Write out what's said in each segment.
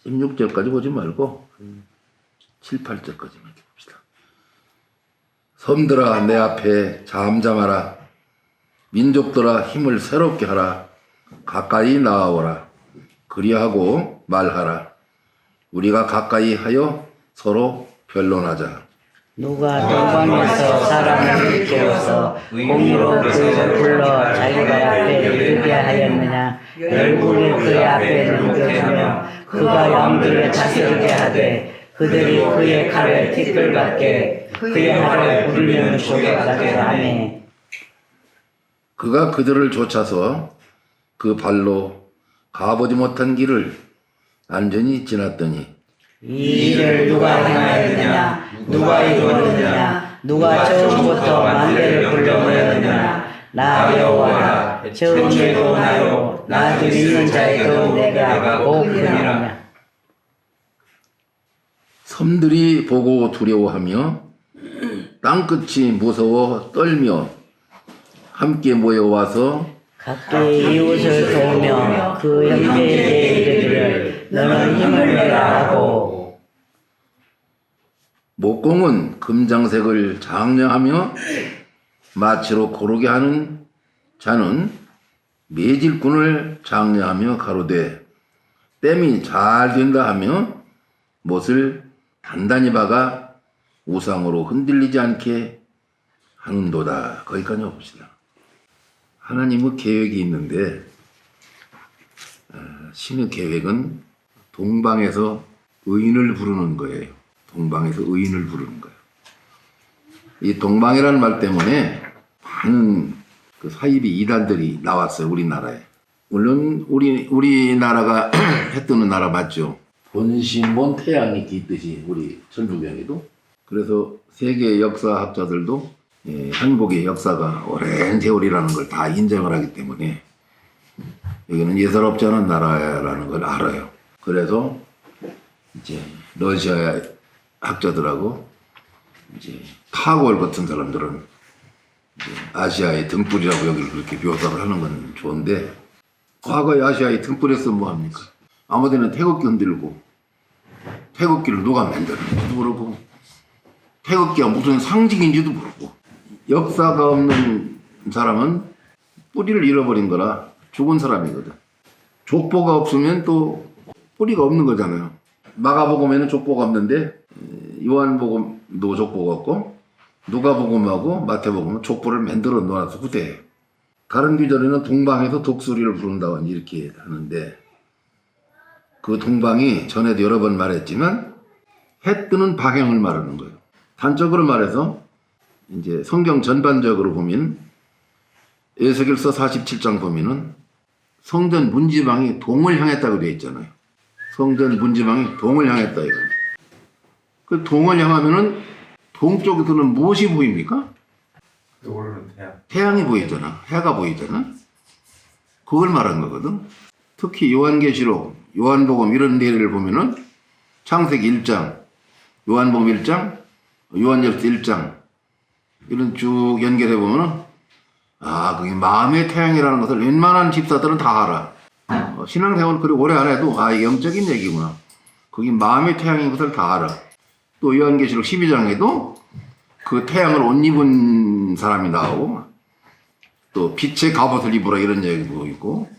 16절까지 보지 말고 7, 8절까지만 봅시다. 섬들아 내 앞에 잠잠하라. 민족들아 힘을 새롭게 하라. 가까이 나아오라. 그리하고 말하라. 우리가 가까이 하여 서로 변론하자. 누가 동방에서 사람을 일깨워서 공의로 그를 불러 자기가 앞에 이르게 하였느냐. 열국을 그의 앞에 넘겨주며 그가 왕들을 다스리게 하되 그들이 그의 칼을 티끌같게 그의 말을 부르는 조각같게 하네. 그가 그들을 쫓아서 그 발로 가보지 못한 길을 안전히 지났더니 이 일을 누가 행하였느냐. 누가 이루었느냐. 누가 처음부터 만대를 불러내었느냐. 나 여호와라. 처음에도 나요 나중 있는 자에도 내가 복음이라. 섬들이 보고 두려워하며 땅끝이 무서워 떨며 함께 모여와서 각기 이웃을 도우며 그 형제에게 이르기를 너는 힘을 내라 하고. 목공은 금장색을 장려하며 마치로 고르게 하는 자는 매질꾼을 장려하며 가로되 땜이 잘 된다 하며 못을 단단히 박아 우상으로 흔들리지 않게 하는도다. 거기까지 봅시다. 하나님의 계획이 있는데 신의 계획은 동방에서 의인을 부르는 거예요. 동방에서 의인을 부르는 거예요. 이 동방이라는 말 때문에 많은 그 사이비 이단들이 나왔어요. 우리나라에. 물론 우리나라가 해 뜨는 나라 맞죠. 본신본 태양이 있듯이 우리 천주교에도. 그래서 세계 역사학자들도 한국의 역사가 오랜 세월이라는 걸 다 인정을 하기 때문에 여기는 예사롭지 않은 나라라는 걸 알아요. 그래서 이제 러시아 학자들하고 이제 타고올 같은 사람들은 이제 아시아의 등불이라고 여기를 그렇게 묘사를 하는 건 좋은데 과거에 아시아의 등불에서 뭐 합니까? 아무데나 태극기 흔들고 태극기를 누가 만들었는지도 모르고 태극기가 무슨 상징인지도 모르고 역사가 없는 사람은 뿌리를 잃어버린 거라 죽은 사람이거든. 족보가 없으면 또 뿌리가 없는 거잖아요. 마가복음에는 족보가 없는데 요한복음도 족보가 없고 누가복음하고 마태복음은 족보를 만들어 놓아서 후대해. 다른 규절에는 동방에서 독수리를 부른다고 이렇게 하는데 그 동방이 전에도 여러 번 말했지만 해 뜨는 방향을 말하는 거예요. 단적으로 말해서 이제 성경 전반적으로 보면 에스겔서 47장 보면은 성전 문지방이 동을 향했다고 되어 있잖아요. 성전 문지방이 동을 향했다 이거. 그 동을 향하면은 동쪽에서는 무엇이 보입니까? 떠오르는 태양. 태양이 보이잖아. 해가 보이잖아. 그걸 말한 거거든. 특히 요한계시록, 요한복음 이런 데를 보면은 창세기 1장, 요한복음 1장, 요한일서 1장 이런 쭉 연결해 보면은 그게 마음의 태양이라는 것을 웬만한 집사들은 다 알아. 신앙생활을 그리 오래 안 해도 이게 영적인 얘기구나. 그게 마음의 태양인 것을 다 알아. 또 요한계시록 12장에도 그 태양을 옷 입은 사람이 나오고 또 빛의 갑옷을 입으라 이런 얘기도 있고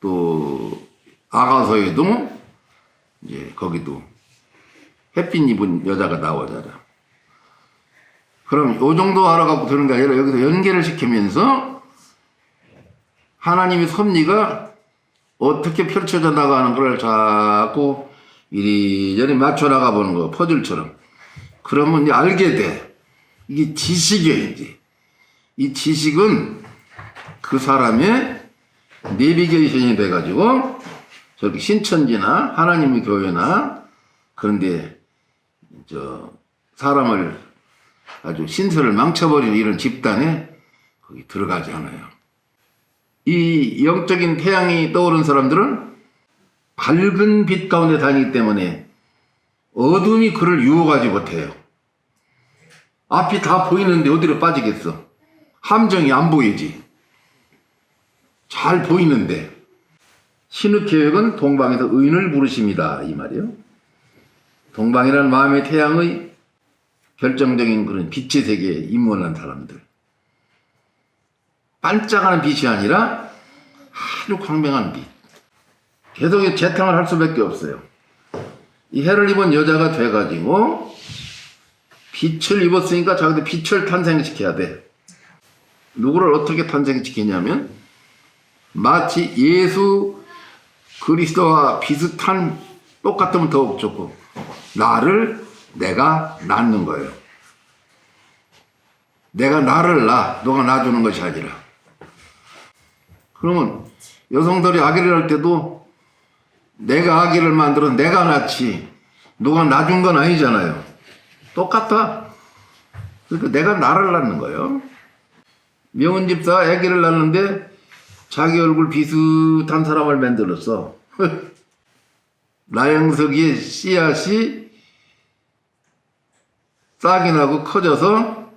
또 아가서에도 이제 거기도 햇빛 입은 여자가 나오잖아. 그럼 요 정도 알아갖고 되는 게 아니라 여기서 연계를 시키면서 하나님의 섭리가 어떻게 펼쳐져 나가는 걸 자꾸 이리저리 맞춰 나가 보는 거, 퍼즐처럼. 그러면 이제 알게 돼. 이게 지식이에요, 이제. 이 지식은 그 사람의 내비게이션이 돼가지고 저기 신천지나 하나님의 교회나 그런데 사람을 아주 신세를 망쳐버리는 이런 집단에 거기 들어가지 않아요. 이 영적인 태양이 떠오른 사람들은 밝은 빛 가운데 다니기 때문에 어둠이 그를 유혹하지 못해요. 앞이 다 보이는데 어디로 빠지겠어? 함정이 안 보이지. 잘 보이는데 신의 계획은 동방에서 의인을 부르심이다 이 말이요. 동방이란 마음의 태양의 결정적인 그런 빛의 세계에 입문한 사람들. 반짝하는 빛이 아니라 아주 광명한 빛. 계속 재탕을 할 수밖에 없어요. 이 해를 입은 여자가 돼가지고 빛을 입었으니까 자기도 빛을 탄생시켜야 돼. 누구를 어떻게 탄생시키냐면 마치 예수 그리스도와 비슷한 똑같으면 더욱 좋고 나를 내가 낳는 거예요. 내가 나를 낳아, 너가 낳아주는 것이 아니라. 그러면 여성들이 아기를 할 때도 내가 아기를 만들어 내가 낳지 누가 낳아준 건 아니잖아요. 똑같아. 그러니까 내가 나를 낳는 거예요. 명은 집사 아기를 낳는데 자기 얼굴 비슷한 사람을 만들었어. 나영석이의 씨앗이 싹이 나고 커져서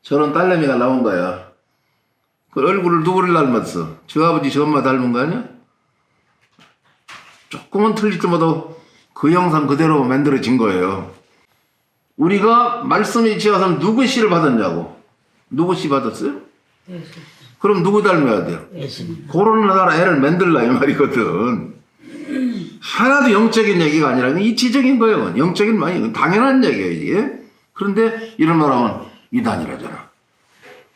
저런 딸내미가 나온 거야. 그 얼굴을 누구를 닮았어? 저 아버지 저 엄마 닮은 거 아니야? 조금은 틀릴 때마다 그 형상 그대로 만들어진 거예요. 우리가 말씀이 지어서 누구 씨를 받았냐고. 누구 씨 받았어요? 그럼 누구 닮아야 돼요? 그런 나라 애를 만들라 이 말이거든. 하나도 영적인 얘기가 아니라 이치적인 거예요. 영적인 말이 당연한 얘기예요 이게. 그런데 이런 말 하면 이단이라잖아.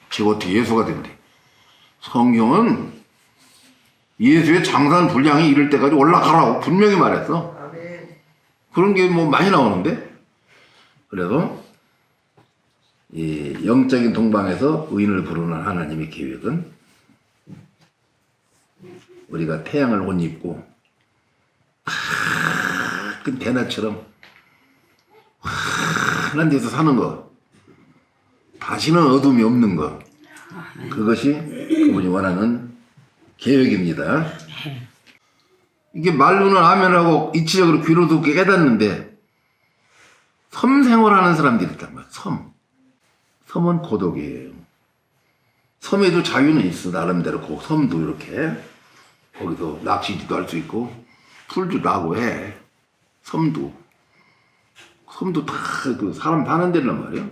지금 어떻게 예수가 된대. 성경은 예수의 장산 분량이 이럴 때까지 올라가라고 분명히 말했어. 그런 게 뭐 많이 나오는데. 그래서 이 영적인 동방에서 의인을 부르는 하나님의 계획은 우리가 태양을 옷 입고 큰 대낮처럼 환한 데서 사는 거, 다시는 어둠이 없는 거, 그것이 그분이 원하는 계획입니다. 이게 말로는 아멘하고 이치적으로 귀로 듣고 깨닫는데 섬 생활하는 사람들이 있단 말이야. 섬은 고독이에요. 섬에도 자유는 있어. 나름대로 그 섬도 이렇게 거기서 낚시도 할 수 있고 풀도 나고 해. 섬도 다 그 사람 사는 데란 말이야.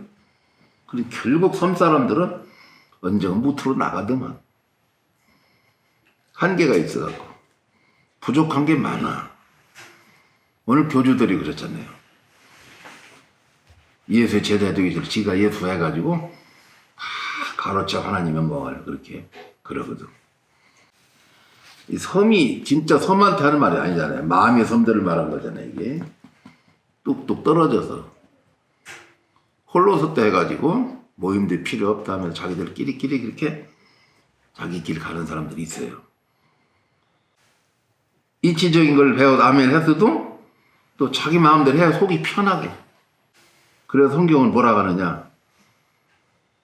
그리고 결국 섬 사람들은 언젠가 무트로 나가더만. 한계가 있어갖고 부족한 게 많아. 오늘 교주들이 그랬잖아요. 예수의 제자 되기 전에 지가 예수 해가지고 가로쳐 하나님의 명을 그렇게 그러거든. 이 섬이 진짜 섬한테 하는 말이 아니잖아요. 마음의 섬들을 말한 거잖아요. 이게 뚝뚝 떨어져서 홀로 섰다 해가지고 모임들 필요 없다 하면서 자기들끼리 그렇게 자기 길 가는 사람들이 있어요. 이치적인 걸 배워 아멘 했어도 또 자기 마음대로 해야 속이 편하게. 그래서 성경은 뭐라고 하느냐.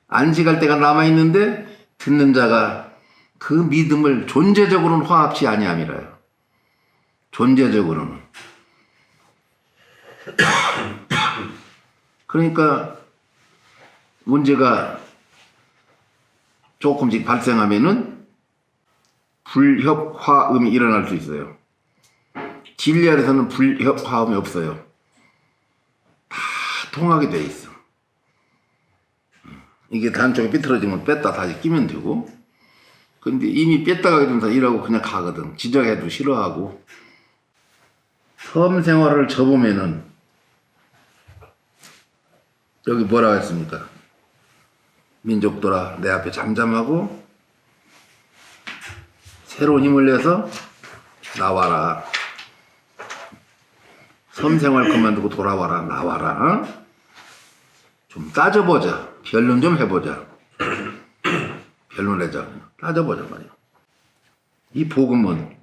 안식할 때가 남아있는데 듣는 자가 그 믿음을 존재적으로는 화합치 아니함이라요. 존재적으로는. 그러니까 문제가 조금씩 발생하면은 불협화음이 일어날 수 있어요. 진리 안에서는 불협화음이 없어요. 다 통하게 돼 있어. 이게 한쪽이 삐뚤어지면 뺐다 다시 끼면 되고, 근데 이미 뺐다가 좀 다 일하고 그냥 가거든. 지적해도 싫어하고. 섬 생활을 접으면은 여기 뭐라고 했습니까? 민족들아 내 앞에 잠잠하고 새로운 힘을 내서 나와라. 섬 생활 그만두고 돌아와라. 나와라. 좀 따져보자. 변론 좀 해보자. 변론하자. 따져보자 말이야. 이 복음은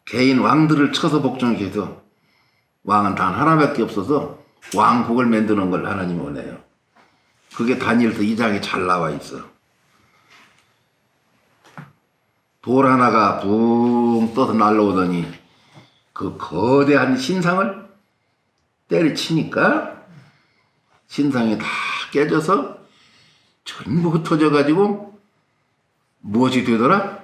개인 왕들을 쳐서 복종하게 해서 왕은 단 하나밖에 없어서 왕국을 만드는 걸 하나님이 원해요. 그게 다니엘서 2장에 잘 나와 있어. 돌 하나가 붕 떠서 날라오더니 그 거대한 신상을 때려치니까 신상이 다 깨져서 전부 흩어져 가지고 무엇이 되더라?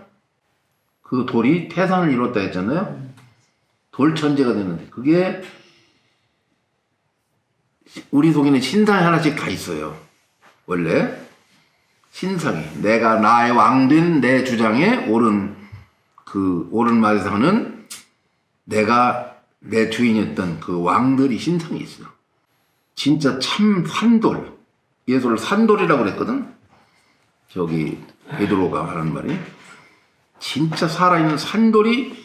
그 돌이 태산을 이뤘다 했잖아요. 돌천재가 되는데 그게 우리 속에는 신상이 하나씩 다 있어요. 원래 신상이 내가 나의 왕된 내 주장에 옳은 그 옳은 말에서는 내가 내 주인이었던 그 왕들이 신상이 있어. 진짜 참 산돌, 예수를 산돌이라고 그랬거든. 저기 베드로가 하는 말이 진짜 살아있는 산돌이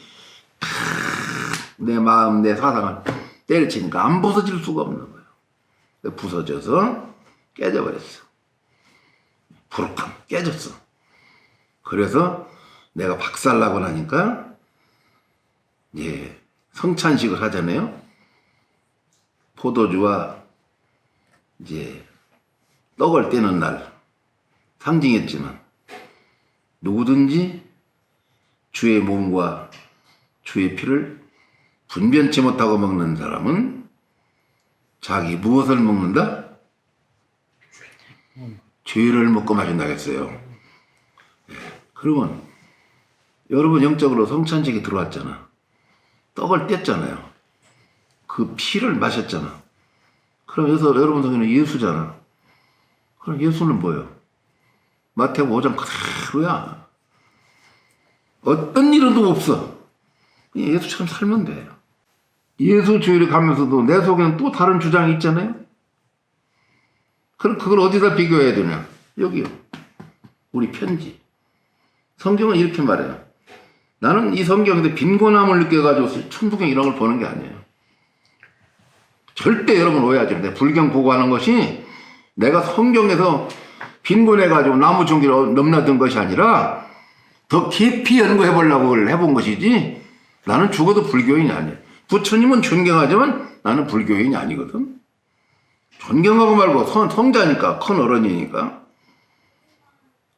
내 마음 내 사상을 때려치니까 안 부서질 수가 없는 거예요. 부서져서 깨져버렸어. 부룩함 깨졌어. 그래서 내가 박살나고 나니까 이제 성찬식을 하잖아요. 포도주와 이제 떡을 떼는 날 상징했지만 누구든지 주의 몸과 주의 피를 분변치 못하고 먹는 사람은 자기 무엇을 먹는다? 죄를 먹고 마신다 했어요. 그러면 여러분 영적으로 성찬식에 들어왔잖아. 떡을 뗐잖아요. 그 피를 마셨잖아. 그럼 여러분 속에는 예수잖아. 그럼 예수는 뭐예요? 마태복음 5장 그대로야. 어떤 일도 없어. 그냥 예수처럼 살면 돼요. 예수 주일에 가면서도 내 속에는 또 다른 주장이 있잖아요. 그럼 그걸 어디다 비교해야 되냐? 여기요. 우리 편지. 성경은 이렇게 말해요. 나는 이 성경에 빈곤함을 느껴가지고 천부경 이런 걸 보는 게 아니에요. 절대 여러분 오해하지 마세요. 불경 보고하는 것이 내가 성경에서 빈곤해가지고 나무 종기로 넘나든 것이 아니라 더 깊이 연구해보려고 해본 것이지 나는 죽어도 불교인이 아니에요. 부처님은 존경하지만 나는 불교인이 아니거든. 존경하고 말고 성자니까 큰 어른이니까.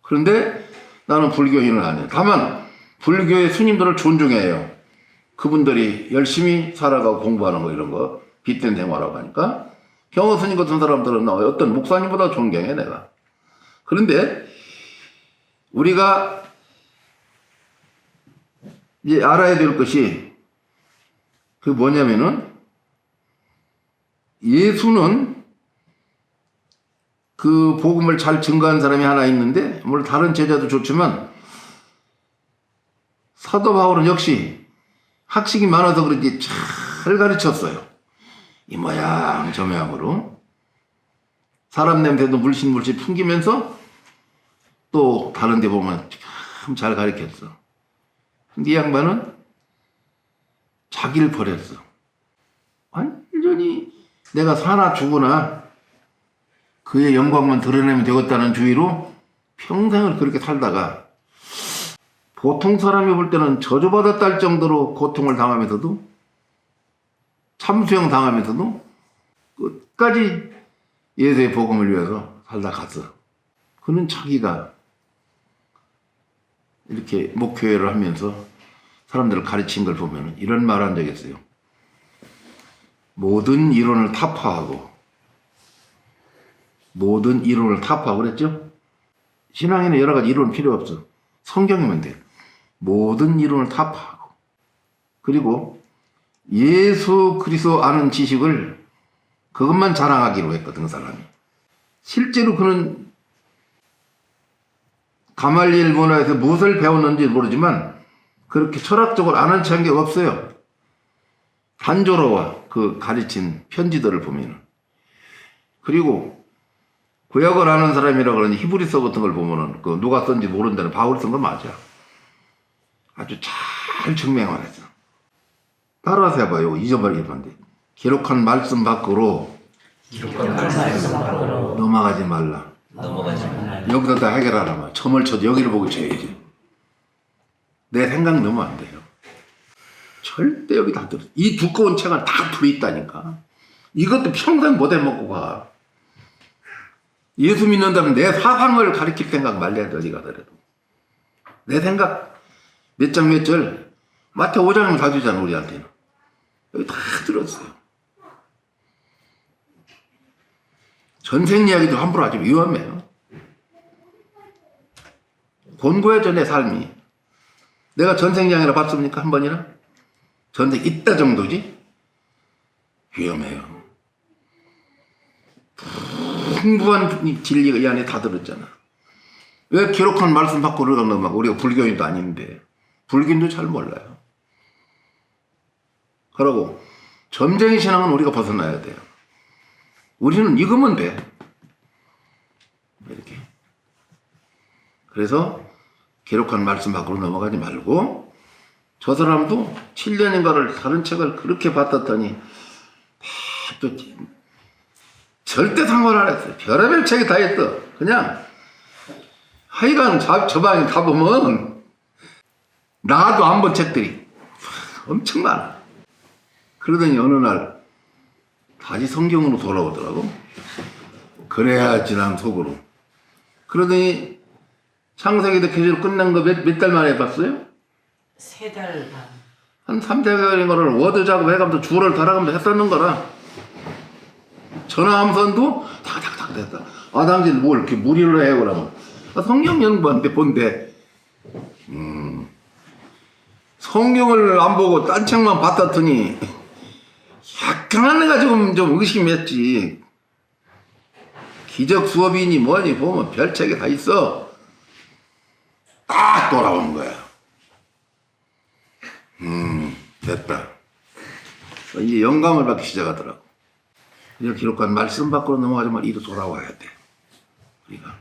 그런데 나는 불교인은 아니에요. 다만 불교의 스님들을 존중해요. 그분들이 열심히 살아가고 공부하는 거 이런 거 빛된 생활하고 하니까 경호 스님 같은 사람들은 어떤 목사님보다 존경해 내가. 그런데 우리가 이제 알아야 될 것이 그 뭐냐면은 예수는 그 복음을 잘 증거한 사람이 하나 있는데 물론 다른 제자도 좋지만 사도 바울은 역시 학식이 많아서 그런지 잘 가르쳤어요. 이 모양 저 모양으로 사람 냄새도 물씬 풍기면서 또 다른 데 보면 참 잘 가르쳤어. 근데 이 양반은 자기를 버렸어. 완전히 내가 사나 죽으나 그의 영광만 드러내면 되겠다는 주의로 평생을 그렇게 살다가 보통 사람이 볼 때는 저주받았다 할 정도로 고통을 당하면서도 참수형 당하면서도 끝까지 예수의 복음을 위해서 살다 갔어. 그는 자기가 이렇게 목회를 하면서 사람들을 가르친 걸 보면 이런 말 한 적이 있어요. 모든 이론을 타파하고 그랬죠? 신앙에는 여러 가지 이론 필요 없어. 성경이면 돼. 모든 이론을 타파하고 그리고 예수 그리스도 아는 지식을 그것만 자랑하기로 했거든 그 사람이. 실제로 그는 가말리엘 문화에서 무엇을 배웠는지 모르지만 그렇게 철학적으로 아는 체한 게 없어요. 단조로와 그 가르친 편지들을 보면은. 그리고 구약을 아는 사람이라 그러니 히브리서 같은 걸 보면은 그 누가 썼는지 모른다는 바울이 쓴 거 맞아. 아주 잘 증명을 했어. 따라서 해봐요. 잊어버리면 안 돼. 기록한 말씀 밖으로 넘어가지 말라. 여기다 다 해결하라면 점을 쳐도 여기를 보고 쳐야지. 내 생각 넣으면 안 돼요. 절대 여기 다 들어. 이 두꺼운 책은 다 들어있다니까. 이것도 평생 못 해먹고 가. 예수 믿는다면 내 사상을 가르칠 생각 말려야 돼. 어디 가더라도. 내 생각 몇 장 몇 절 마태 5장이면 다 주잖아 우리한테는. 여기 다 들었어요. 전생 이야기도 함부로 하지 위험해요. 곤고해져 내 삶이. 내가 전생장이라 봤습니까? 한 번이나? 전생 있다 정도지? 위험해요. 풍부한 진리가 이 안에 다 들었잖아. 왜 기록한 말씀 받고 그러는 막 우리가 불교인도 아닌데 불교인도 잘 몰라요. 그러고 점쟁이 신앙은 우리가 벗어나야 돼요. 우리는 익으면 돼. 이렇게. 그래서 기록한 말씀 밖으로 넘어가지 말고 저 사람도 7년인가를 다른 책을 그렇게 봤더니 또 절대 상관 안 했어요. 별의별 책이 다 있어. 그냥 하여간 저 방에 가보면 나도 안 본 책들이 엄청 많아. 그러더니 어느 날 다시 성경으로 돌아오더라고. 그래야지 난 속으로. 그러더니 창세기도 계시록 끝난 거 몇 달 만에 봤어요? 3달 반. 한 3개월인 거를 워드 작업해가면서 주어를 달아가면서 했었는 거라. 전화함선도 탁탁탁 됐다. 아, 당신 뭘 이렇게 무리를 해, 그러면. 아, 성경 연구한테 본데, 성경을 안 보고 딴 책만 봤더니, 약간 내가 좀 의심했지. 기적 수업이니 뭐니 보면 별 책이 다 있어. 딱 돌아오는 거야. 됐다. 이제 영감을 받기 시작하더라고. 이렇게 기록한 말씀 밖으로 넘어가지만 이로 돌아와야 돼. 우리가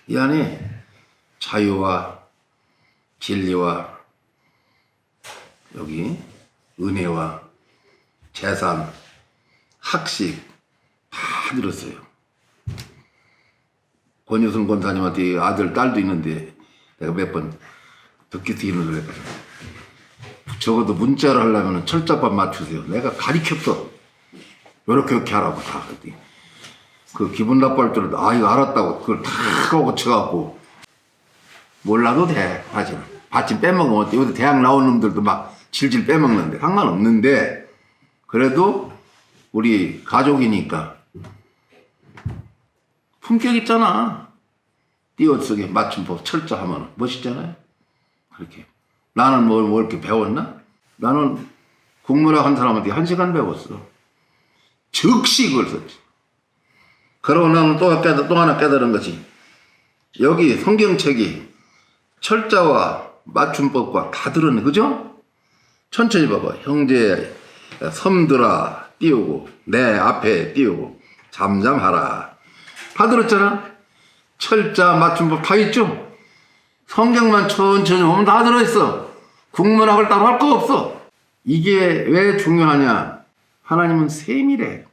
이 안에 자유와 진리와 여기 은혜와 재산, 학식 다 들었어요. 권유순 권사님한테 아들, 딸도 있는데 내가 몇 번 듣기 뒤는 그래. 적어도 문자를 하려면 철자밥 맞추세요. 내가 가리켰어. 요렇게 하라고 다. 그 기분 나빠할 줄 알았다. 아, 이거 알았다고. 그걸 다 고쳐갖고. 몰라도 돼, 사실은. 받침 빼먹으면 어때? 여기서 대학 나온 놈들도 막 질질 빼먹는데. 상관없는데. 그래도 우리 가족이니까. 품격 있잖아. 띄어쓰기, 맞춤법, 철자 하면 멋있잖아요. 그렇게. 나는 뭘 이렇게 배웠나? 나는 국문학 한 사람한테 1시간 배웠어. 즉시 그걸 썼지. 그러고 나는 또 하나 깨달은 것이 여기 성경책이 철자와 맞춤법과 다 들었네. 그죠? 천천히 봐봐. 형제 섬들아 띄우고 내 앞에 띄우고 잠잠하라. 다 들었잖아. 철자 맞춤법 다 있죠? 성경만 천천히 보면 다 들어있어. 국문학을 따로 할 거 없어. 이게 왜 중요하냐? 하나님은 세밀해.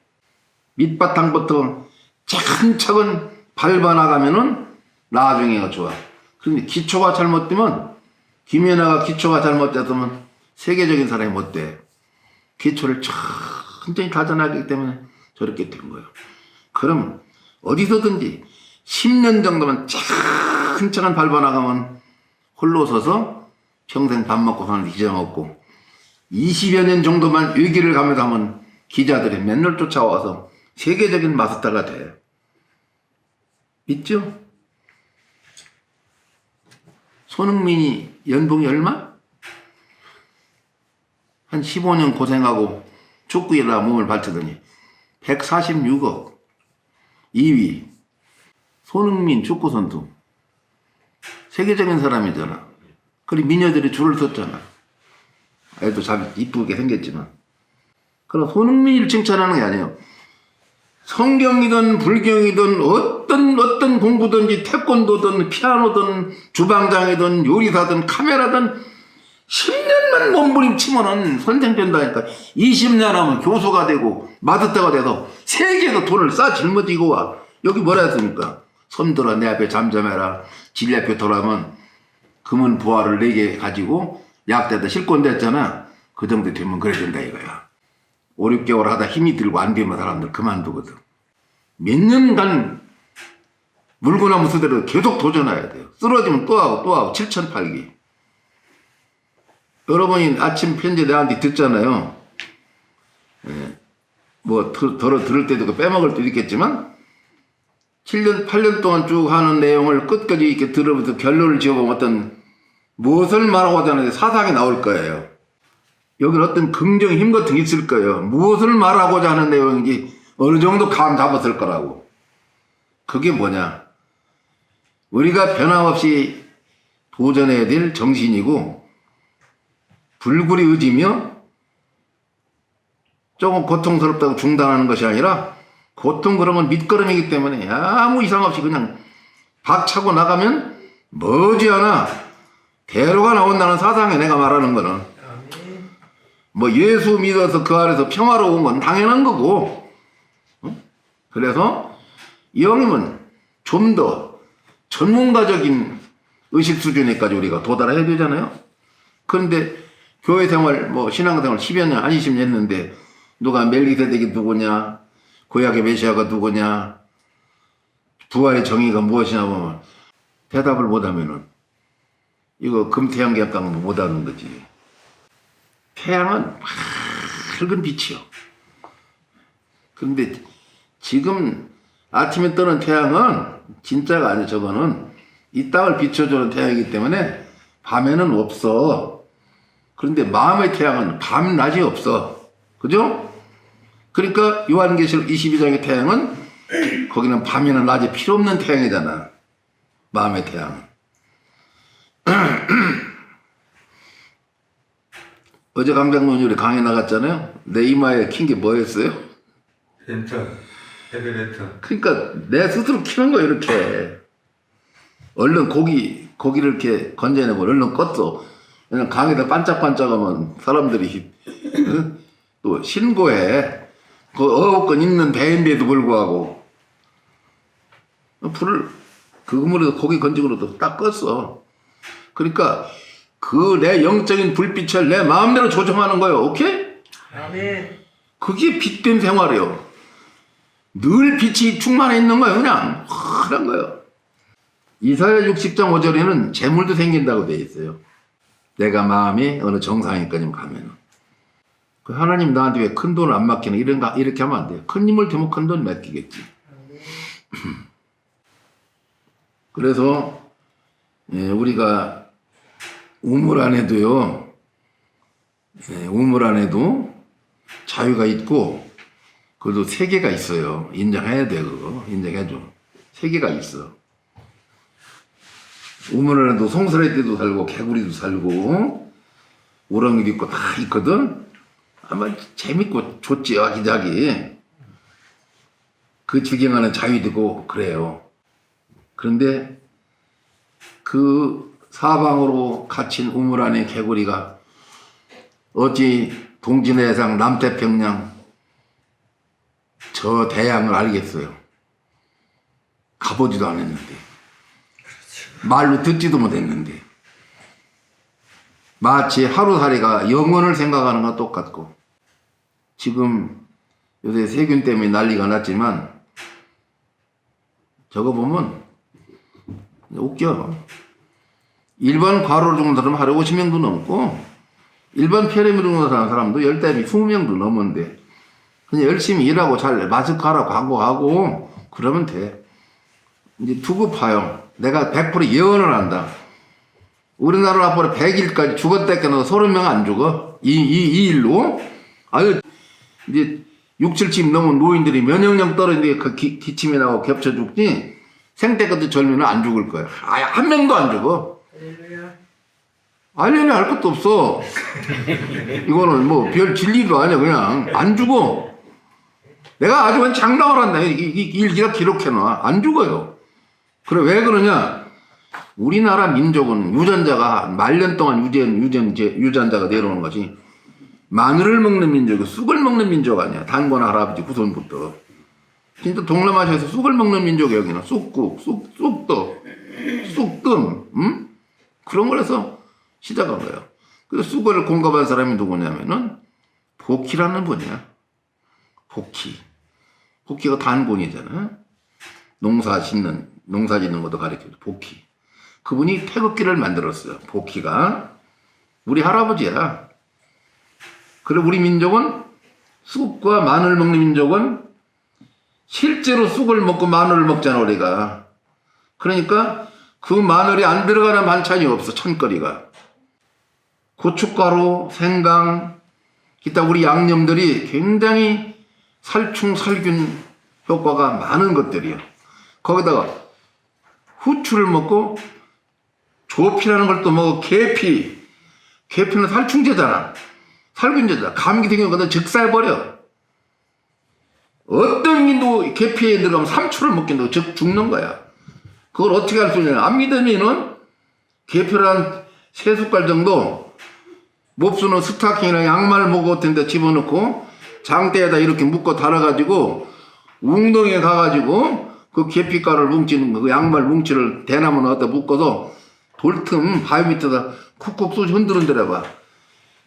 밑바탕부터 차근차근 밟아나가면은 나중에가 좋아. 그런데 기초가 잘못되면, 김연아가 기초가 잘못됐으면 세계적인 사람이 못 돼. 기초를 천천히 다져나가기 때문에 저렇게 된 거예요. 그러면 어디서든지 10년 정도만 차근차근 밟아나가면 홀로 서서 평생 밥 먹고 사는 기장 없고 20여 년 정도만 위기를 가면서 하면 기자들이 맨날 쫓아와서 세계적인 마스터가 돼. 있죠? 손흥민이 연봉이 얼마? 한 15년 고생하고 축구에다 몸을 바치더니 146억 2위 손흥민 축구선수 세계적인 사람이잖아. 그리고 미녀들이 줄을 섰잖아. 애도 참 이쁘게 생겼지만. 그럼 손흥민을 칭찬하는 게 아니에요. 성경이든 불경이든 어떤 공부든지 태권도든 피아노든 주방장이든 요리사든 카메라든 10년만 몸부림치면은 선생 된다니까. 20년 하면 교수가 되고 마스터가 돼서 세계에서 돈을 싸 짊어지고 와. 여기 뭐라 했습니까? 손들어 내 앞에 잠잠해라. 진리 앞에 돌아오면 금은 부하를 4개 가지고 약대다 실권됐잖아. 그 정도 되면 그래야 된다 이거야. 5, 6개월 하다 힘이 들고 안 되면 사람들 그만두거든. 몇 년간 물구나무 수대로 계속 도전해야 돼요. 쓰러지면 또 하고 7,008기. 여러분이 아침 편지 내한테 듣잖아요. 예. 뭐 들을 때도 있고 빼먹을 때도 있겠지만 7년 8년 동안 쭉 하는 내용을 끝까지 이렇게 들으면서 결론을 지어보면 어떤 무엇을 말하고자 하는데 사상이 나올 거예요. 여기는 어떤 긍정 힘 같은 게 있을 거예요. 무엇을 말하고자 하는 내용인지 어느 정도 감 잡았을 거라고. 그게 뭐냐? 우리가 변함없이 도전해야 될 정신이고 불굴의 의지며 조금 고통스럽다고 중단하는 것이 아니라 고통 그런 건 밑거름이기 때문에 아무 이상 없이 그냥 박차고 나가면 머지않아 대로가 나온다는 사상에 내가 말하는 거는 뭐 예수 믿어서 그 안에서 평화로운 건 당연한 거고 그래서 이 형님은 좀 더 전문가적인 의식 수준에까지 우리가 도달해야 되잖아요. 그런데 교회 생활 뭐 신앙생활 10여 년 한 20년 했는데 누가 멜기세덱이 누구냐 구약의 메시아가 누구냐 부활의 정의가 무엇이냐 보면 대답을 못하면은 이거 금태양계약강 못하는 거지. 태양은 밝은 빛이요. 그런데 지금 아침에 뜨는 태양은 진짜가 아니에요. 저거는 이 땅을 비춰주는 태양이기 때문에 밤에는 없어. 그런데 마음의 태양은 밤 낮이 없어. 그죠? 그러니까 요한계시록 22장의 태양은 거기는 밤이나 낮이 필요 없는 태양이잖아. 마음의 태양은. 어제 강장로님 우리 강의 나갔잖아요. 내 이마에 킨 게 뭐였어요? 랜턴, 헤드랜턴. 그러니까 내 스스로 키는 거야 이렇게. 얼른 고기를 이렇게 건져내고 얼른 껐어. 그냥 강에다 반짝반짝하면 사람들이 응? 또 신고해. 그 어업권 있는 배인데도 불구하고 불을 그물에서 고기 건지고도 딱 껐어. 그러니까 그 내 영적인 불빛을 내 마음대로 조정하는 거예요. 오케이? 아멘. 그게 빛된 생활이에요. 늘 빛이 충만해 있는 거예요. 그냥 그런 거예요. 이사야 60장 5절에는 재물도 생긴다고 되어 있어요. 내가 마음이 어느 정상에까지 가면은. 그 하나님 나한테 왜 큰 돈을 안 맡기나 이렇게 하면 안 돼요. 큰 힘을 대면 큰 돈 맡기겠지. 그래서 우리가 우물 안에도요. 우물 안에도 자유가 있고 그래도 세계가 있어요. 인정해야 돼. 그거 인정해줘. 세계가 있어. 우물 안에도 송스레띠도 살고 개구리도 살고 우렁이도 있고 다 있거든. 아마 재밌고 좋지 아기자기. 그 주경하는 자유되고 그래요. 그런데 그 사방으로 갇힌 우물 안의 개구리가 어찌 동진해상 남태평양 저 대양을 알겠어요. 가보지도 않았는데 말로 듣지도 못했는데 마치 하루살이가 영원을 생각하는 것과 똑같고 지금 요새 세균 때문에 난리가 났지만 저거 보면 웃겨. 일반 과로를 죽는 사람은 하루에 50명도 넘고 일반 폐렴을 죽는 사람도 10대비 20명도 넘었는데 그냥 열심히 일하고 잘 마스크하라고 광고하고 그러면 돼. 이제 두고 봐요. 내가 100% 예언을 한다. 우리나라 앞으로 100일까지 죽었다 깨도 30명 안 죽어. 이 일로. 아유, 이제 6, 7쯤 넘은 노인들이 면역력 떨어지는데 그 기침이 나고 겹쳐 죽지. 생때까지 젊으면 안 죽을 거야. 아예 한 명도 안 죽어. 알려면 할 것도 없어. 이거는 뭐 별 진리도 아니야. 그냥 안 죽어. 내가 아주 그냥 장담을 한다. 이 일기가 기록해놔. 안 죽어요. 그래 왜 그러냐? 우리나라 민족은 유전자가 말년 동안 유전자가 내려오는 거지. 마늘을 먹는 민족이 쑥을 먹는 민족 아니야. 단권 할아버지 후손부터. 진짜 동남아시아에서 쑥을 먹는 민족이 여기는 쑥국, 쑥떡, 쑥뜸, 그런 걸 해서 시작한 거예요. 그 쑥을 공급한 사람이 누구냐면은 복희라는 분이야. 복희. 복희가 단군이잖아. 농사 짓는 것도 가르쳐줘. 복희. 그분이 태극기를 만들었어요. 복희가. 우리 할아버지야. 그래 우리 민족은 쑥과 마늘 먹는 민족은 실제로 쑥을 먹고 마늘을 먹잖아 우리가. 그러니까 그 마늘이 안 들어가는 반찬이 없어. 찬거리가. 고춧가루, 생강, 기타 우리 양념들이 굉장히 살충, 살균 효과가 많은 것들이요. 거기다가 후추를 먹고 조피라는 걸 또 먹어. 계피는 살충제잖아. 살균제잖아. 감기 생기면 즉사해버려. 어떤 인도 계피에 들어가면 삼초를 먹긴도 죽는 거야. 그걸 어떻게 할 수 있냐. 안 믿으면은 계피를 한 3숟갈 정도 몹쓰는 스타킹이나 양말 목 같은 데 집어넣고 장대에다 이렇게 묶어 달아가지고 웅덩이에 가가지고 그 계피가루를 뭉치는 거, 그 양말 뭉치를 대나무 넣었다 묶어서 돌틈 바위 밑에다 쿡쿡 쏘지 흔들흔들어봐.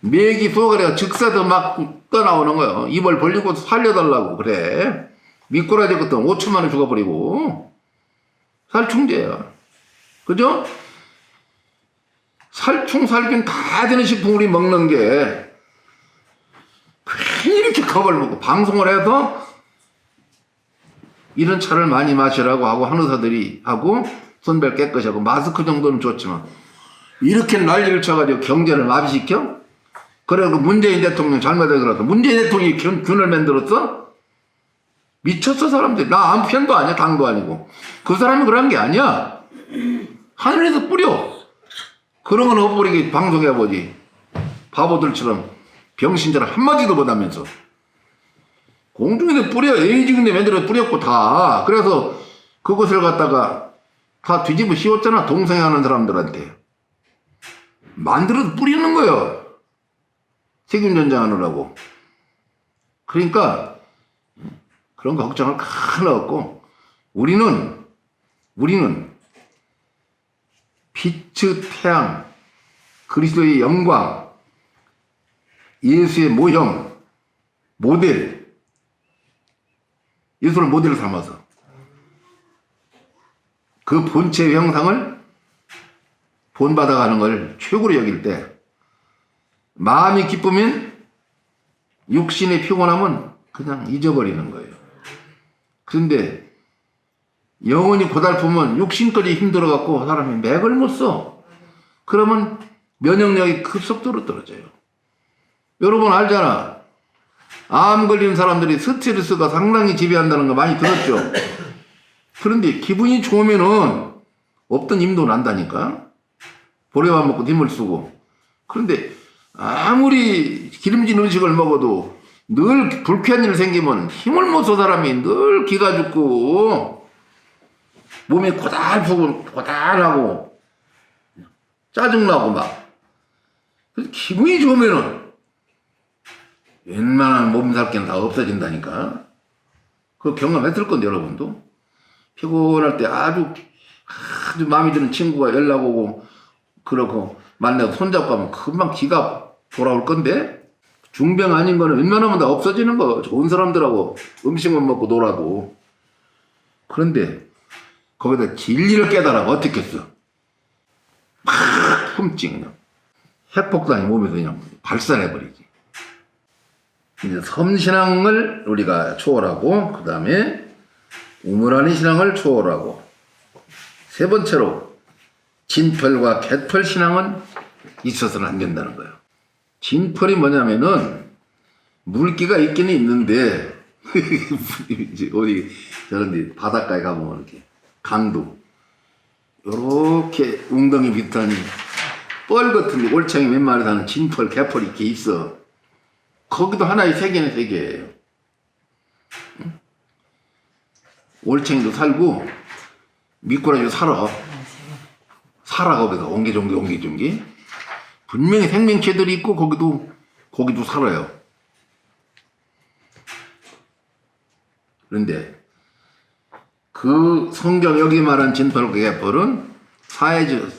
맥이 쏘가리가 즉사도 막 떠나오는 거예요. 입을 벌리고 살려달라고 그래. 미꾸라지 같은 5천만 원 죽어버리고. 살충제야. 그죠? 살충, 살균 다 되는 식품 우리 먹는 게 괜히 이렇게 겁을 먹고 방송을 해서 이런 차를 많이 마시라고 하고 한의사들이 하고 손발 깨끗이 하고 마스크 정도는 좋지만 이렇게 난리를 쳐가지고 경제를 마비시켜? 그래 그 문재인 대통령 잘못해 그랬어. 문재인 대통령이 균을 만들었어? 미쳤어 사람들이. 나 아무 편도 아니야. 당도 아니고. 그 사람이 그런 게 아니야. 하늘에서 뿌려. 그런 건 없어버리게 방송해보지. 바보들처럼 병신처럼 한마디도 못하면서. 공중에서 뿌려. 에이징인데 맨들어 뿌렸고 다. 그래서 그것을 갖다가 다 뒤집어 씌웠잖아. 동생하는 사람들한테. 만들어서 뿌리는 거예요. 세균전쟁하느라고. 그러니까 그런 거 걱정할 거 하나 없고 우리는 빛의 태양, 그리스도의 영광, 예수의 모형, 모델, 예수를 모델로 삼아서 그 본체의 형상을 본받아가는 걸 최고로 여길 때 마음이 기쁘면 육신의 피곤함은 그냥 잊어버리는 거예요. 그런데 영혼이 고달프면 육신까지 힘들어갖고 사람이 맥을 못 써. 그러면 면역력이 급속도로 떨어져요. 여러분 알잖아. 암 걸린 사람들이 스트레스가 상당히 지배한다는 거 많이 들었죠. 그런데 기분이 좋으면은 없던 힘도 난다니까. 보레만 먹고 힘을 쓰고. 그런데 아무리 기름진 음식을 먹어도 늘 불쾌한 일 생기면 힘을 못 써 사람이 늘 기가 죽고 몸이 고달하고 짜증나고 막. 그래서 기분이 좋으면은 웬만한 몸살기는 다 없어진다니까. 그거 경험했을 건데 여러분도. 피곤할 때 아주 마음에 드는 친구가 연락 오고 그러고 만나서 손잡고 하면 금방 기가 돌아올 건데 중병 아닌 거는 웬만하면 다 없어지는 거. 좋은 사람들하고 음식만 먹고 놀아도. 그런데 거기다 진리를 깨달아 어떻게 했어? 막 품증 그냥 핵폭탄이 몸에서 그냥 발산해버리지. 이제 섬신앙을 우리가 초월하고 그 다음에 우물하는 신앙을 초월하고 세 번째로 진펄과 개펄 신앙은 있어서는 안 된다는 거예요. 진펄이 뭐냐면은 물기가 있기는 있는데 이제 어디 저런 데 바닷가에 가보면 이렇게 강도 요렇게 웅덩이 비슷한 뻘 같은 데 올챙이 몇 마리 사는 진펄, 개펄 이렇게 있어. 거기도 하나의 세계는 세계예요. 올챙이도 살고 미꾸라지도 살아 거기서 옹기종기 분명히 생명체들이 있고 거기도 살아요. 그런데 그 성경 여기 말한 진펄과 개펄은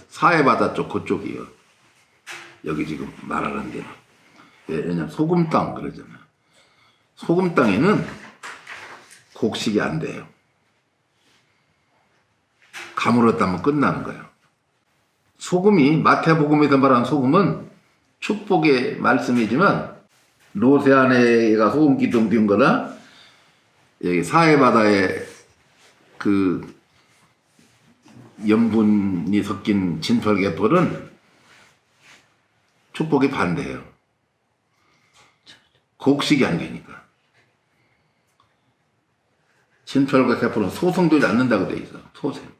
사해바다 쪽 그쪽이요. 여기 지금 말하는 데는. 왜냐면 소금 땅 그러잖아. 소금 땅에는 곡식이 안 돼요. 가물었다면 끝나는 거예요. 소금이 마태복음에서 말하는 소금은 축복의 말씀이지만 로세 안에가 소금 기둥 든 거나 여기 사해바다에 그 염분이 섞인 진펄개펄은 축복이 반대예요. 곡식이 안 되니까. 신철과 세포는 소성되지 않는다고 돼 있어. 소생.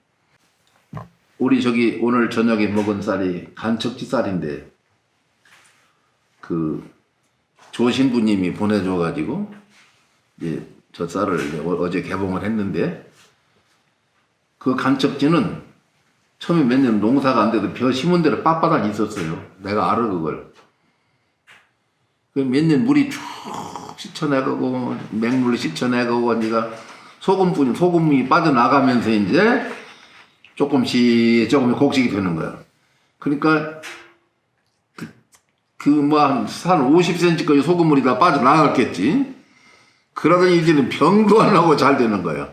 우리 저기 오늘 저녁에 먹은 쌀이 간척지 쌀인데 그 조신부님이 보내줘가지고 이제 저 쌀을 이제 어제 개봉을 했는데 그 간척지는 처음에 몇 년 농사가 안 돼도 벼 심은 대로 빳빳하게 있었어요. 내가 알아 그걸. 그 몇 년 물이 쭉 씻어내가고 맹물로 씻어내가고 하니까 소금이 빠져나가면서 이제 조금씩 곡식이 되는 거야. 그러니까 그 뭐 한 50cm까지 소금물이 다 빠져나갔겠지. 그러더니 이제는 병도 안 나고 잘 되는 거야.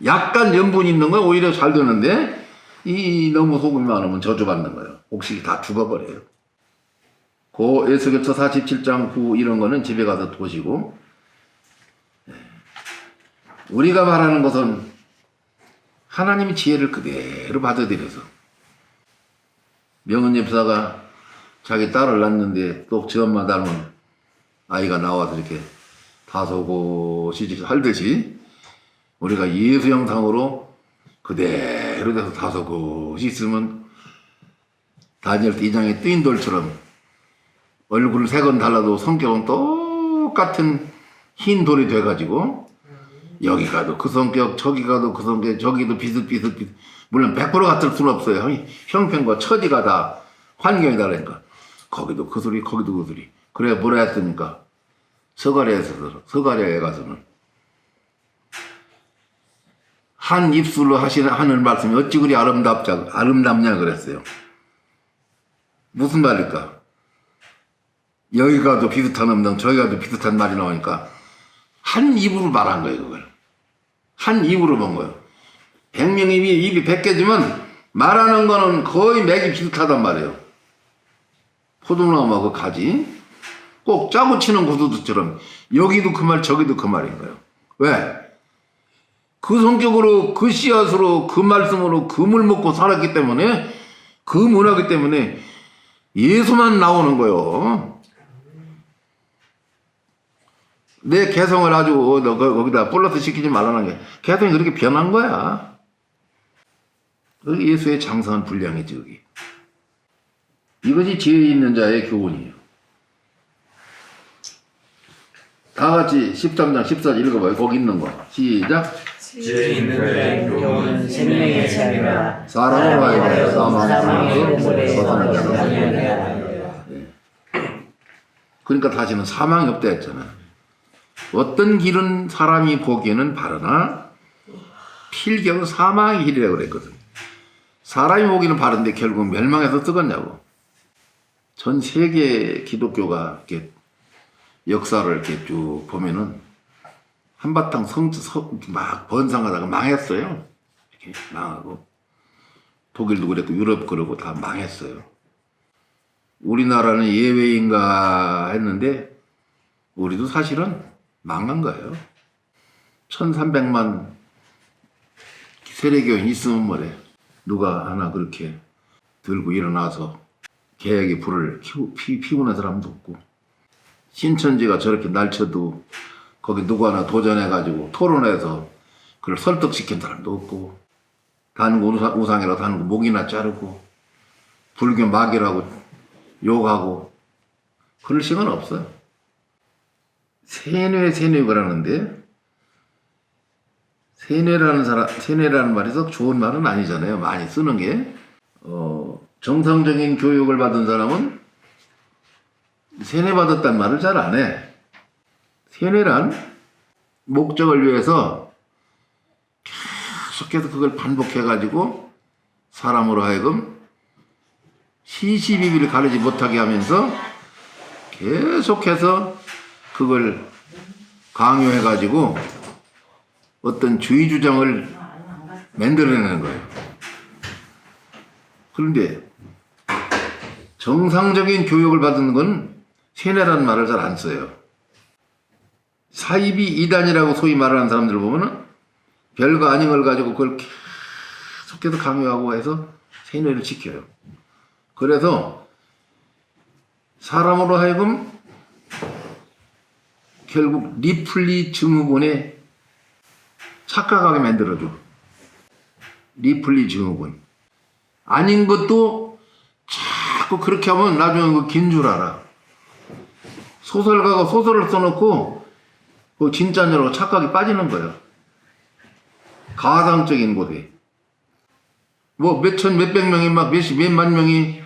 약간 염분이 있는 건 오히려 잘 되는데 이 너무 소금이 많으면 저주받는 거예요. 곡식이 다 죽어버려요. 고 에스겔서 47장 9 이런 거는 집에 가서 보시고, 우리가 말하는 것은 하나님의 지혜를 그대로 받아들여서 명은 집사가 자기 딸을 낳는데 또 지 엄마 닮은 아이가 나와서 이렇게 다소곳이 할듯이 우리가 예수 형상으로 그대로 돼서 다소곳이 있으면 다니엘 2장의 뜨인 돌처럼 얼굴 색은 달라도 성격은 똑같은 흰 돌이 돼가지고 여기 가도 그 성격, 저기 가도 그 성격, 저기도 비슷. 물론 100% 같을 수는 없어요. 형편과 처지가 다 환경이 다르니까. 거기도 그 소리, 거기도 그 소리. 그래 뭐라 했습니까? 서가랴에 가서는 한 입술로 하는 말씀이 어찌 그리 아름답냐 그랬어요. 무슨 말일까? 여기 가도 비슷한 음성, 저기 가도 비슷한 말이 나오니까 한 입으로 말한 거예요, 그걸. 한 입으로 본 거예요. 100명이 입이 100개지만 말하는 거는 거의 맥이 비슷하단 말이에요. 포도나무하고 가지. 꼭 짜고 치는 구두처럼 여기도 그 말, 저기도 그 말인 거예요. 왜? 그 성격으로, 그 씨앗으로, 그 말씀으로 금을 먹고 살았기 때문에, 그 문화기 때문에 예수만 나오는 거예요. 내 개성을 아주 거기다 플러스 시키지 말라는 게 개성이 그렇게 변한 거야. 예수의 장성한 분량이지 여기. 이것이 지혜 있는 자의 교훈이에요. 다 같이 13장 14절 읽어봐요. 거기 있는 거. 시작. 지혜 있는 자의 교훈은 생명의 삶이라 사람으로 하여금 사망의 그물에 벗어나지 벗어나게 않는다. 그러니까 다시는 사망이 없다 했잖아. 어떤 길은 사람이 보기에는 바르나 필경은 사망의 길이라고 그랬거든. 사람이 보기에는 바른데 결국 멸망해서 쓰겄냐고. 전 세계 기독교가 이렇게 역사를 이렇게 쭉 보면은 한바탕 막 번성하다가 망했어요. 이렇게 망하고 독일도 그랬고 유럽 그러고 다 망했어요. 우리나라는 예외인가 했는데 우리도 사실은 망한 거예요. 1300만 세례교인 있으면 뭐래. 누가 하나 그렇게 들고 일어나서 개혁의 불을 피우는 사람도 없고, 신천지가 저렇게 날쳐도 거기 누구 하나 도전해가지고 토론해서 그걸 설득시킨 사람도 없고, 단구 우상이라고 하는 거 목이나 자르고 불교 마귀라고 욕하고 그럴 시간 없어요. 세뇌라는데 세뇌라는 말이 썩 좋은 말은 아니잖아요. 많이 쓰는 게. 정상적인 교육을 받은 사람은 세뇌받았단 말을 잘 안 해. 세뇌란 목적을 위해서 계속해서 그걸 반복해가지고 사람으로 하여금 시시비비를 가리지 못하게 하면서 계속해서 그걸 강요해가지고 어떤 주의 주장을 만들어내는 거예요. 그런데 정상적인 교육을 받은 건 세뇌라는 말을 잘 안 써요. 사이비 이단이라고 소위 말하는 사람들 보면은 별거 아닌 걸 가지고 그걸 계속해서 강요하고 해서 세뇌를 시켜요. 그래서 사람으로 하여금 결국 리플리 증후군에 착각하게 만들어줘. 리플리 증후군. 아닌 것도 자꾸 그렇게 하면 나중에 그 긴 줄 알아. 소설가가 소설을 써놓고 그 진짜인 줄 알고 착각이 빠지는 거야. 가상적인 곳에. 뭐 몇천 몇백 명이 막 몇만 명이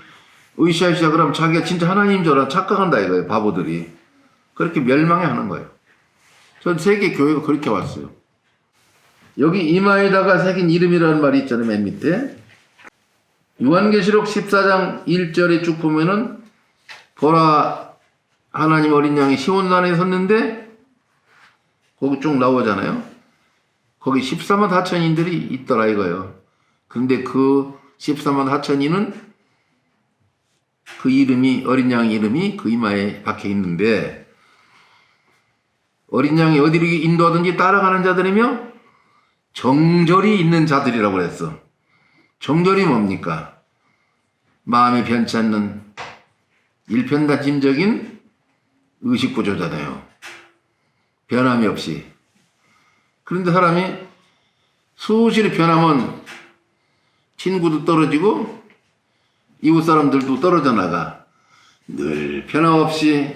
으쌰으쌰 그러면 자기가 진짜 하나님인 줄 알아 착각한다 이거예요. 바보들이. 그렇게 멸망해 하는 거예요. 전 세계 교회가 그렇게 왔어요. 여기 이마에다가 새긴 이름이라는 말이 있잖아요. 맨 밑에. 요한계시록 14장 1절에 쭉 보면은 보라 하나님 어린 양이 시온산에 섰는데 거기 쭉 나오잖아요. 거기 14만 4천인들이 있더라 이거예요. 근데 그 14만 4천인은 그 이름이 어린 양 이름이 그 이마에 박혀 있는데 어린 양이 어디로 인도하든지 따라가는 자들이며 정절이 있는 자들이라고 그랬어. 정절이 뭡니까? 마음에 변치 않는 일편단심적인 의식구조잖아요. 변함이 없이. 그런데 사람이 수시로 변하면 친구도 떨어지고 이웃 사람들도 떨어져 나가. 늘 변함없이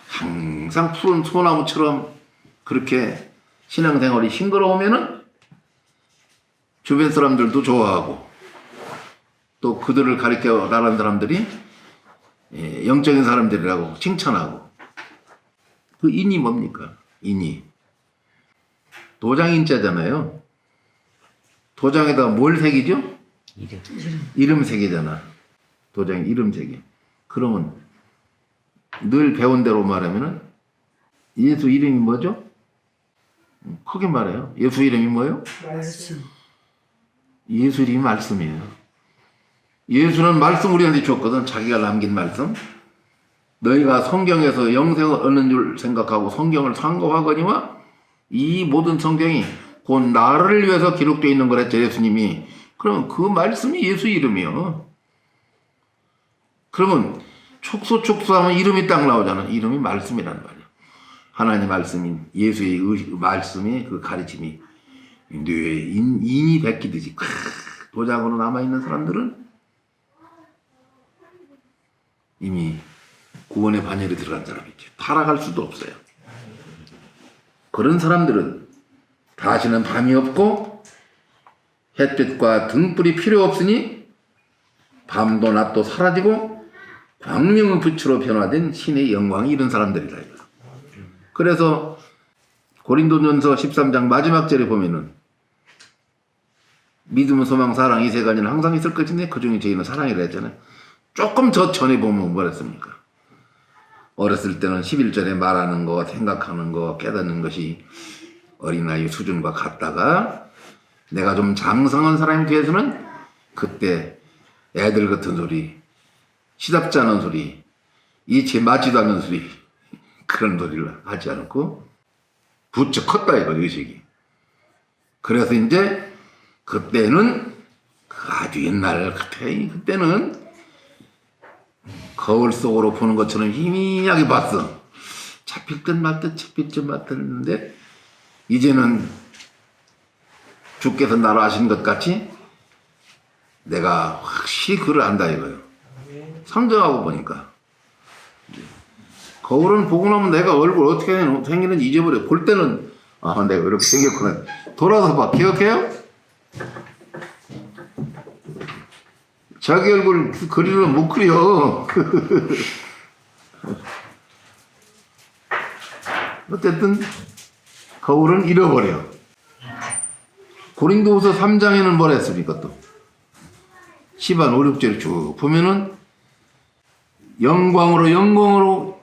항상 푸른 소나무처럼 그렇게 신앙생활이 싱그러우면은 주변 사람들도 좋아하고 또 그들을 가리켜 나가는 사람들이 영적인 사람들이라고 칭찬하고. 그 인이 뭡니까? 인이 도장인자잖아요. 도장에다가 뭘 새기죠? 이름 새기잖아. 도장 이름 새기. 그러면 늘 배운 대로 말하면은 예수 이름이 뭐죠? 크게 말해요. 예수 이름이 뭐예요? 말씀. 예수 이름이 말씀이에요. 예수는 말씀 우리한테 줬거든. 자기가 남긴 말씀. 너희가 성경에서 영생을 얻는 줄 생각하고 성경을 상고하거니와 이 모든 성경이 곧 나를 위해서 기록되어 있는 거랬죠. 예수님이. 그러면 그 말씀이 예수 이름이요. 그러면 촉수촉수하면 이름이 딱 나오잖아. 이름이 말씀이란 말이야. 하나님 말씀인 예수의 말씀이 그 가르침이 뇌에 인이 베끼듯이 도장으로 남아있는 사람들은 이미 구원의 반열에 들어간 사람이죠. 타락할 수도 없어요. 그런 사람들은 다시는 밤이 없고 햇빛과 등불이 필요 없으니 밤도 낮도 사라지고 광명의 빛으로 변화된 신의 영광이 이런 사람들이다. 그래서 고린도전서 13장 마지막 절에 보면은 믿음, 소망, 사랑 이 세 가지는 항상 있을 것인데 그중에 저희는 사랑이라 했잖아요. 조금 더 전에 보면 뭐랬습니까? 어렸을 때는 11절에 말하는 거, 생각하는 거, 깨닫는 것이 어린아이 수준과 같다가 내가 좀 장성한 사람이 돼서는 그때 애들 같은 소리, 시답지 않은 소리, 이치에 맞지도 않는 소리 그런 소리를 하지 않고 부쩍 컸다 이거 의식이. 그래서 이제 그때는 아주 옛날 그때는 거울 속으로 보는 것처럼 희미하게 봤어. 잡힐 듯 말 듯 잡힐 듯 말 듯 했는데 이제는 주께서 나를 아신 것 같이 내가 확실히 그를 안다 이거예요. 상정하고 보니까 거울은 보고 나면 내가 얼굴 어떻게 생기는지 잊어버려. 볼 때는 아 내가 이렇게 생겼구나. 돌아서 봐. 기억해요? 자기 얼굴 그리면 못 그려. 어쨌든 거울은 잃어버려. 고린도후서 3장에는 뭐라 했습니까 또? 10안 5, 6절을 쭉 보면은 영광으로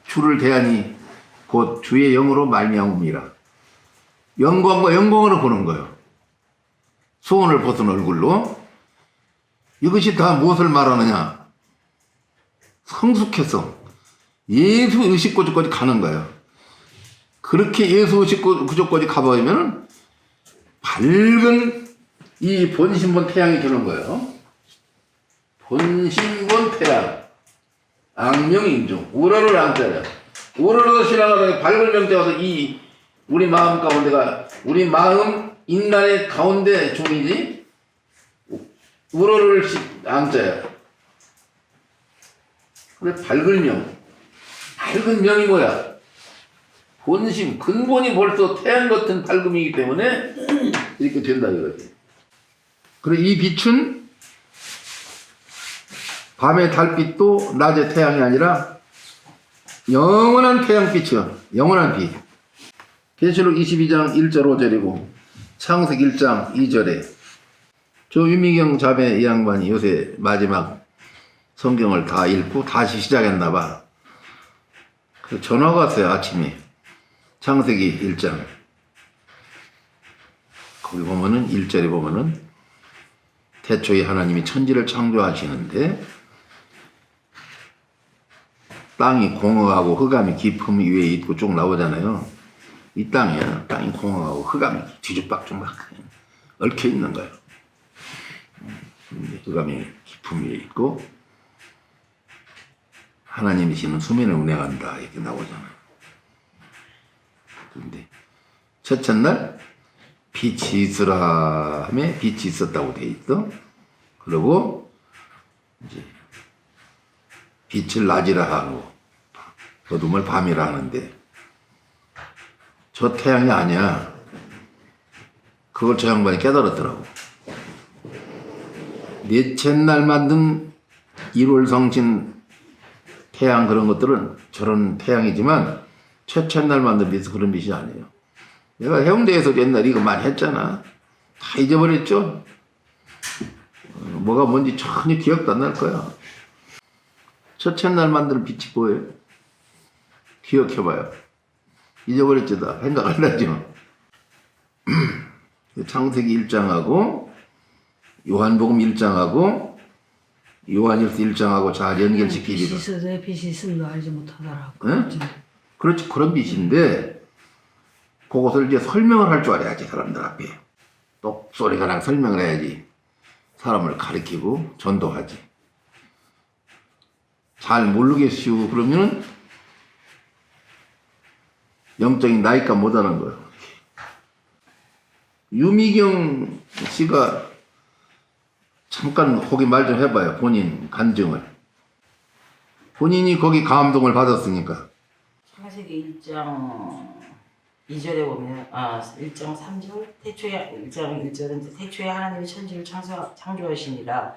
주를 대하니 곧 주의 영으로 말미암음이라. 영광과 영광으로 보는 거예요. 소원을 벗은 얼굴로. 이것이 다 무엇을 말하느냐? 성숙해서 예수 의식구조까지 가는 거예요. 그렇게 예수 의식구조까지 가버리면 밝은 이 본신본 태양이 되는 거예요. 본신본 태양 악명인중 우러를 앙자야. 우러를 신앙하다 밝을 명자 와서 이 우리 마음 가운데가 우리 마음 인간의 가운데 중이지. 우러를 앙자야. 그래 밝은 명. 밝은 명이 뭐야? 본심 근본이 벌써 태양 같은 밝음이기 때문에 이렇게 된다 이거지. 그래 이 빛은 밤의 달빛도 낮의 태양이 아니라 영원한 태양빛이야. 영원한 빛. 계시록 22장 1절 5절이고 창세기 1장 2절에 저 유미경 자매 이 양반이 요새 마지막 성경을 다 읽고 다시 시작했나봐. 그 전화가 왔어요. 아침에 창세기 1장 거기 보면은 1절에 보면은 태초에 하나님이 천지를 창조하시는데 땅이 공허하고 흑암이 깊음 위에 있고 쭉 나오잖아요. 이 땅이야. 땅이 공허하고 흑암이 뒤죽박죽 막 얽혀 있는 거예요. 흑암이 깊음 위에 있고 하나님이시는 수면을 운행한다 이렇게 나오잖아요. 그런데 첫째 날 빛이 있으라 하며 빛이 있었다고 돼 있어. 그리고 이제 빛을 낮이라 하고 어둠을 밤이라 하는데 저 태양이 아니야. 그걸 저 양반이 깨달았더라고. 넷째 날 만든 1월 성신 태양 그런 것들은 저런 태양이지만 첫째 날 만든 빛은 그런 빛이 아니에요. 내가 해운대에서 옛날에 이거 많이 했잖아. 다 잊어버렸죠? 뭐가 뭔지 전혀 기억도 안 날 거야. 첫째 날 만드는 빛이 뭐예요? 기억해봐요. 잊어버렸지 다. 생각 안 나죠? 창세기 1장하고 요한복음 1장하고 요한일서 1장하고 잘 연결시키기도. 빛이 있어 내 빛이 있음도 알지 못하더라고. 응? 그렇지 그런 빛인데 그것을 이제 설명을 할 줄 알아야지 사람들 앞에. 똑소리가 나 설명을 해야지 사람을 가르치고 전도하지. 잘 모르겠슈 그러면은 영적인 나이가 못하는 거예요. 유미경 씨가 잠깐 거기 말 좀 해봐요. 본인 간증을. 본인이 거기 감동을 받았으니까. 창세기 1장 2절에 보면 1장 3절 태초에 1장 1절은 태초에 하나님이 천지를 창조하시니라.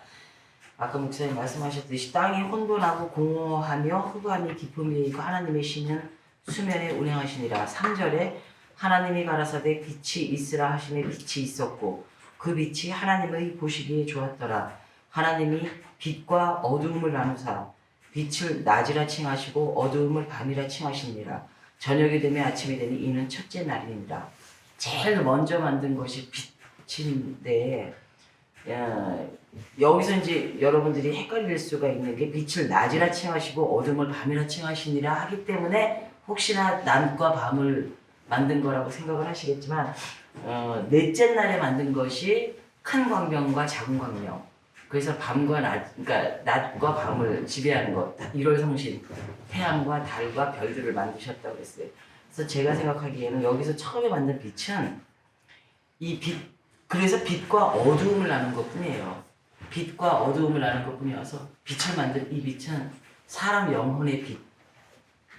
아까 목사님 말씀하셨듯이 땅이 혼돈하고 공허하며 흑암이 깊음 위에 있고 하나님의 신은 수면에 운행하시니라. 3절에 하나님이 가라사대 빛이 있으라 하시매 빛이 있었고 그 빛이 하나님의 보시기에 좋았더라. 하나님이 빛과 어두움을 나누사 빛을 낮이라 칭하시고 어두움을 밤이라 칭하시니라. 저녁이 되면 아침이 되니 이는 첫째 날이니라. 제일 먼저 만든 것이 빛인데 여기서 이제 여러분들이 헷갈릴 수가 있는 게 빛을 낮이라 칭하시고 어둠을 밤이라 칭하시니라 하기 때문에 혹시나 낮과 밤을 만든 거라고 생각을 하시겠지만 넷째 날에 만든 것이 큰 광명과 작은 광명. 그래서 밤과 낮, 그러니까 낮과 밤을 지배하는 것. 1월 성신, 태양과 달과 별들을 만드셨다고 했어요. 그래서 제가 생각하기에는 여기서 처음에 만든 빛은 이 빛, 그래서 빛과 어두움을 나눈 것뿐이에요. 빛과 어두움을 나눈 것뿐이어서 빛을 만든 이 빛은 사람 영혼의 빛.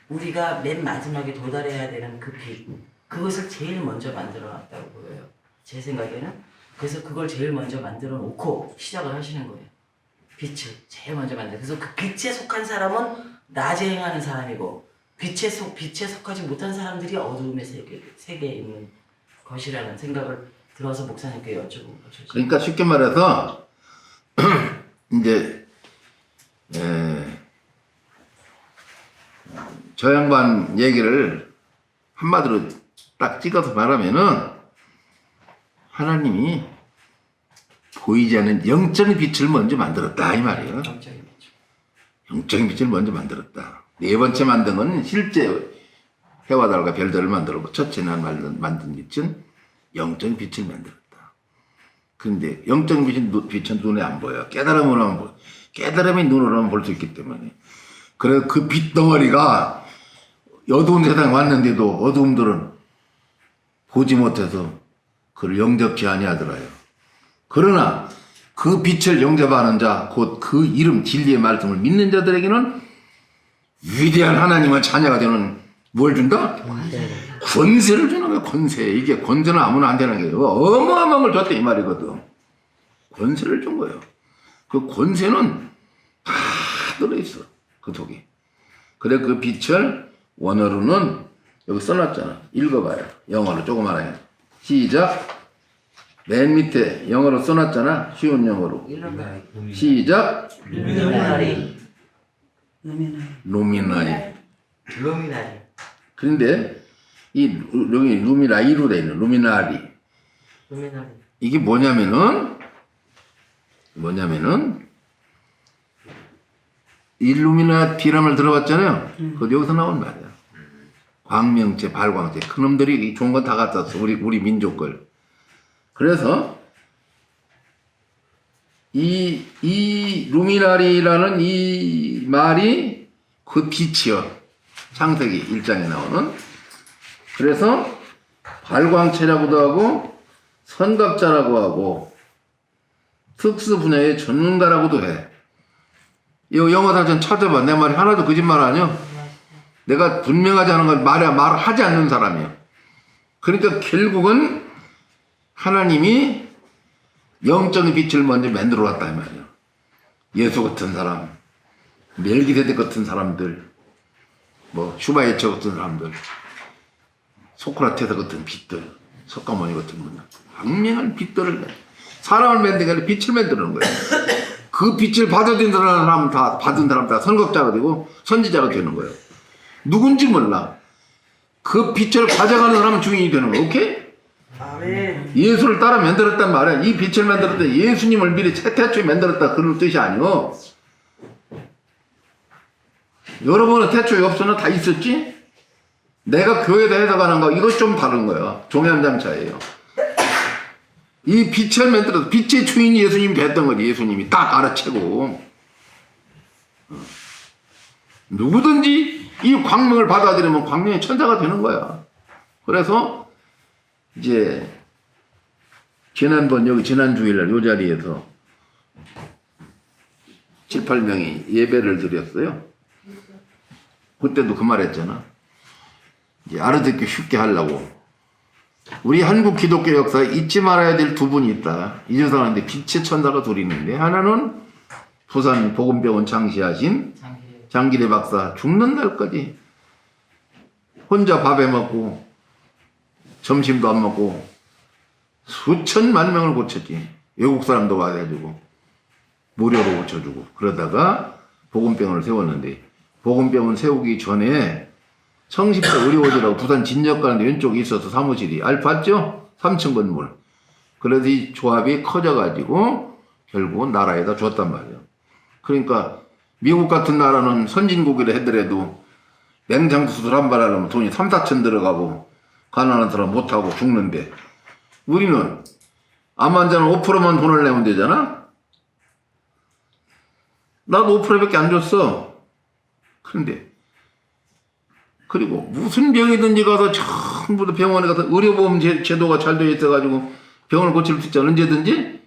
우리가 맨 마지막에 도달해야 되는 그 빛. 그것을 제일 먼저 만들어 놨다고 보여요. 제 생각에는. 그래서 그걸 제일 먼저 만들어 놓고 시작을 하시는 거예요. 빛을 제일 먼저 만들어. 그래서 그 빛에 속한 사람은 낮에 행하는 사람이고 빛에 속하지 못한 사람들이 어두움의 세계에 있는 것이라는 생각을 들어서 목사님께 여쭤본 거죠. 그러니까 쉽게 말해서 이제 저 양반 얘기를 한마디로 딱 찍어서 말하면은 하나님이 보이지 않는 영적인 빛을 먼저 만들었다 이 말이에요. 영적인 빛. 영적인 빛을 먼저 만들었다. 네 번째 만든 건 실제 해와 달과 별들을 만들었고 첫째 날 만든 빛은 영적인 빛을 만들었다. 근데 영적 빛은 눈에 안 보여. 깨달음으로 안 보여. 깨달음이 눈으로만 볼 수 있기 때문에. 그래서 그 빛 덩어리가 어두운 세상에 왔는데도 어두움들은 보지 못해서 그를 영접지 아니하더라요. 그러나 그 빛을 영접하는 자, 곧 그 이름 진리의 말씀을 믿는 자들에게는 위대한 하나님의 자녀가 되는 뭘 준다? 권세를 주는 거야. 권세. 이게 권세는 아무나 안 되는 게 어마어마한 걸 줬대 이 말이거든. 권세를 준 거예요. 그 권세는 다 들어있어. 그 속에. 그래 그 빛을 원어로는 여기 써놨잖아. 읽어봐요. 영어로 조그만하게. 시작. 맨 밑에 영어로 써놨잖아. 쉬운 영어로. 시작. 루미나리. 루미나리. 루미나리. 그런데 이 여기 루미나리로 돼 있는 루미나리. 루미나리. 이게 뭐냐면은 일루미나티라는 말 들어봤잖아요. 그거 여기서 나온 말이야. 광명체, 발광체. 그놈들이 좋은 건 다 갖다 써. 우리 민족 걸. 그래서 이 루미나리라는 이 말이 그 빛이요. 창세기 1장에 나오는. 그래서 발광체라고도 하고 선각자라고 하고 특수 분야의 전문가라고도 해. 이거 영어 사전 찾아봐. 내 말이 하나도 거짓말 아니야. 내가 분명하지 않은 걸 말을 하지 않는 사람이야. 그러니까 결국은 하나님이 영적인 빛을 먼저 만들어 왔다 이 말이야. 예수 같은 사람, 멜기세덱 같은 사람들, 뭐 슈바예처 같은 사람들, 소크라테스 같은 빛들, 석가모니 같은 분들, 광명한 빛들을 사람을 만든 게 아니라 빛을 만드는 거예요. 그 빛을 받아들인 사람 다 받은 사람 다 선각자가 되고 선지자가 되는 거예요. 누군지 몰라. 그 빛을 가져가는 사람은 주인이 되는 거예요. 오케이? 아멘. 예수를 따라 만들었단 말이야. 이 빛을 만들었다. 예수님을 미리 태초에 만들었다. 그런 뜻이 아니고. 여러분은 태초에 없으나 다 있었지? 내가 교회에다 해석하는 거 이것 좀 다른 거야. 종양장차예요. 이 빛을 만들어서 빛의 주인이 예수님이 됐던 거지. 예수님이 딱 알아채고 누구든지 이 광명을 받아들이면 광명의 천사가 되는 거야. 그래서 이제 지난 주일날 이 자리에서 7, 8명이 예배를 드렸어요. 그때도 그 말 했잖아. 이제 알아듣기 쉽게 하려고. 우리 한국 기독교 역사에 잊지 말아야 될 두 분이 있다. 잊어서는데 빛의 천사가 둘이 있는데 하나는 부산 복음병원 창시하신 장기대 박사 죽는 날까지 혼자 밥해 먹고 점심도 안 먹고 수천만 명을 고쳤지. 외국 사람도 와가지고 무료로 고쳐주고 그러다가 복음병원을 세웠는데 복음병원 세우기 전에 성십대 의료원이라고 부산 진역 가는데 왼쪽에 있어서 사무실이 봤죠? 3층 건물. 그래서 이 조합이 커져가지고 결국은 나라에다 줬단 말이에요. 그러니까 미국 같은 나라는 선진국이라 하더라도 냉장 수술 한 번 하려면 돈이 3, 4천 들어가고 가난한 사람 못하고 죽는데 우리는 암 환자는 5%만 돈을 내면 되잖아? 나도 5%밖에 안 줬어. 그런데 그리고 무슨 병이든지 가서 전부 다 병원에 가서 의료보험 제도가 잘 되어 있어가지고 병원을 고칠 수 있잖아. 언제든지